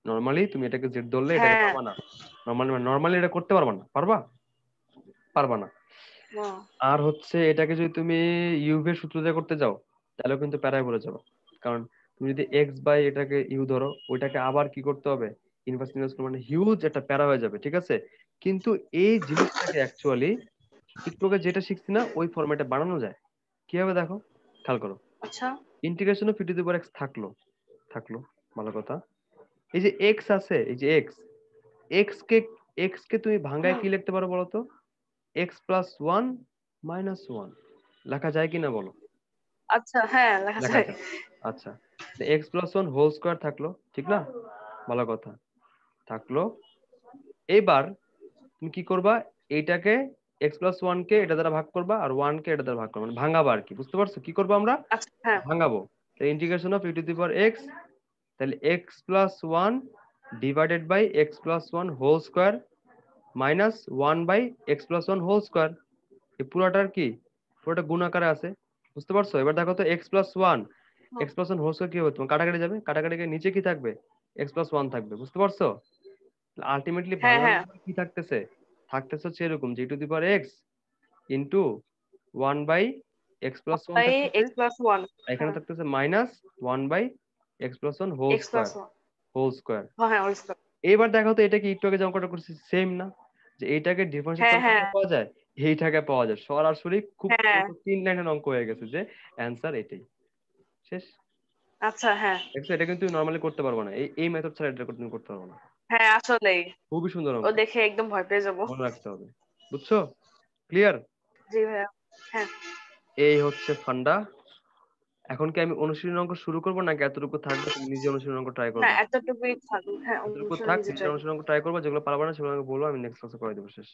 নর্মালি তুমি এটাকে জেড ধরলে এটাকে হ্যাঁ। পারবা না। নর্মালি এটা করতে পারবা না, পারবা? পারবা না। হুম। আর হচ্ছে এটাকে যদি তুমি ইউভি এর সূত্র দিয়ে করতে যাও তাহলেও কিন্তু প্যারায় পড়ে যাবে, কারণ তুমি যদি এক্স বাই এটাকে ইউ ধরো, ওইটাকে আবার কি করতে হবে, ইনভার্স ইনভার্স, মানে হিউজ একটা প্যারা হয়ে যাবে, ঠিক আছে? কিন্তু এই জিনিসটাকে অ্যাকচুয়ালি একটু আগে যেটা শিখছি না, ওই ফরম্যাটে বানানো যায়। কিভাবে দেখো, খেয়াল করো। আচ্ছা। Integration of e to the power x থাকলো, থাকলো, ভালো কথা। এই যে এক্স আছে, এই যে এক্স, এক্স কে এক্স কে তুমি ভাঙায় হুম। কি লিখতে পারো বলো তো? X plus one minus one লেখা যায় কিনা বলো? আচ্ছা। হ্যাঁ, লেখা লেখা যায়। যায়। আচ্ছা, x plus one whole square থাকলো, ঠিক না? ভালো কথা, থাকলো। এবার তুমি কি করবা, এইটাকে এক্স প্লাস ওয়ান কে এটা দ্বারা ভাগ করবা, আর ওয়ান কে এটা দ্বারা ভাগ করবা, মানে ভাঙাবা আর কি। বুঝতে পারছো কি করবো আমরা? আচ্ছা। হ্যাঁ। ভাঙাবো। Integration of e to the power x, তাহলে x plus one divided by x plus one whole square minus one by x plus one whole square. এই পুরোটার কি, পুরোটা গুণ আকারে আছে। বুঝতে পারছো? এবার দেখো তো এক্স প্লাস ওয়ান, হুম। X plus one whole square কি হবে, তোমার কাটাকাটি যাবে, কাটাকাটি গিয়ে নিচে কি থাকবে, এক্স প্লাস ওয়ান থাকবে। বুঝতে পারছো? আলটিমেটলি হ্যাঁ ভাঙানোর হ্যাঁ। পর কি থাকতেছে, থাকতেছে হচ্ছে এরকম, যে to the power x into one by x plus one by থাকতেছে, এক্স প্লাস ওয়ান। আর এখানে হ্যাঁ, থাকতেছে minus one by x plus one whole x plus square, one. Whole square. হ্যাঁ হ্যাঁ, ওই স্কয়ার। এবার দেখো তো এটা কি একটু আগে যেমন কটা করছি সেম না, যে এইটাকে ডিফারেন্সিয়েট হ্যাঁ করলে হ্যাঁ কাকে পাওয়া যায়, এইটাকে পাওয়া যায় সরাসরি। খুব হ্যাঁ। অল্প 3 লাইনের অঙ্ক হয়ে গেছে, যে অ্যান্সার এটাই, শেষ। আচ্ছা। হ্যাঁ। দেখছো, এটা কিন্তু নর্মালি করতে পারবো না, এই মেথড ছাড়া এটা তুমি করতে পারবো না। হ্যাঁ, আসলেই খুবই সুন্দর ও অঙ্ক, দেখে একদম ভয় পেয়ে যাবো। মনে রাখতে হবে। বুঝছো? ক্লিয়ার? জি ভাইয়া। হ্যাঁ। এই হচ্ছে ফান্ডা। এখন কি আমি অনুশীলনী অঙ্ক শুরু করবো, নাকি এতটুকু থাকবে, তুমি নিজে অনুশীলনী অঙ্ক ট্রাই না, করবা? এতটুকুই থাকুক। হ্যাঁ, এতটুকু অনুশীলন থাক, নিজে নিজে ট্রাই করবো। অনুশীলনী অঙ্ক ট্রাই করবা, যেগুলো পারবা না সেগুলো আমাকে বলবো, আমি নেক্সট ক্লাসে করে দেবো, শেষ।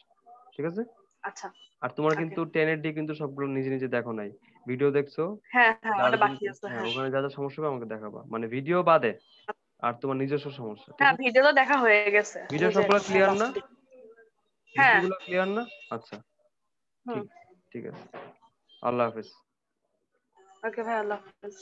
ঠিক আছে? আচ্ছা। আর তোমার ওকে। কিন্তু 10 এর ডি কিন্তু সবগুলো নিজে নিজে দেখো নাই, ভিডিও দেখছো, হ্যাঁ হ্যাঁ, যার ওটা বাকি কিন্তু, আছে। হ্যাঁ, হ্যাঁ। ওখানে যা যা সমস্যা হবে আমাকে দেখাবা, মানে ভিডিও বাদে। আর তোমার নিজস্ব সমস্যা, ঠিক হ্যাঁ আছে? ভিডিও তো দেখা হয়ে গেছে, ভিডিও ওই যে সবগুলো ক্লিয়ার না? last এ। হ্যাঁ। ভিডিওগুলো ক্লিয়ার না? আচ্ছা, হুম। ঠিক ঠিক আছে। আল্লাহ হাফেজ। ওকে ভাই, আল্লাহ হাফেজ।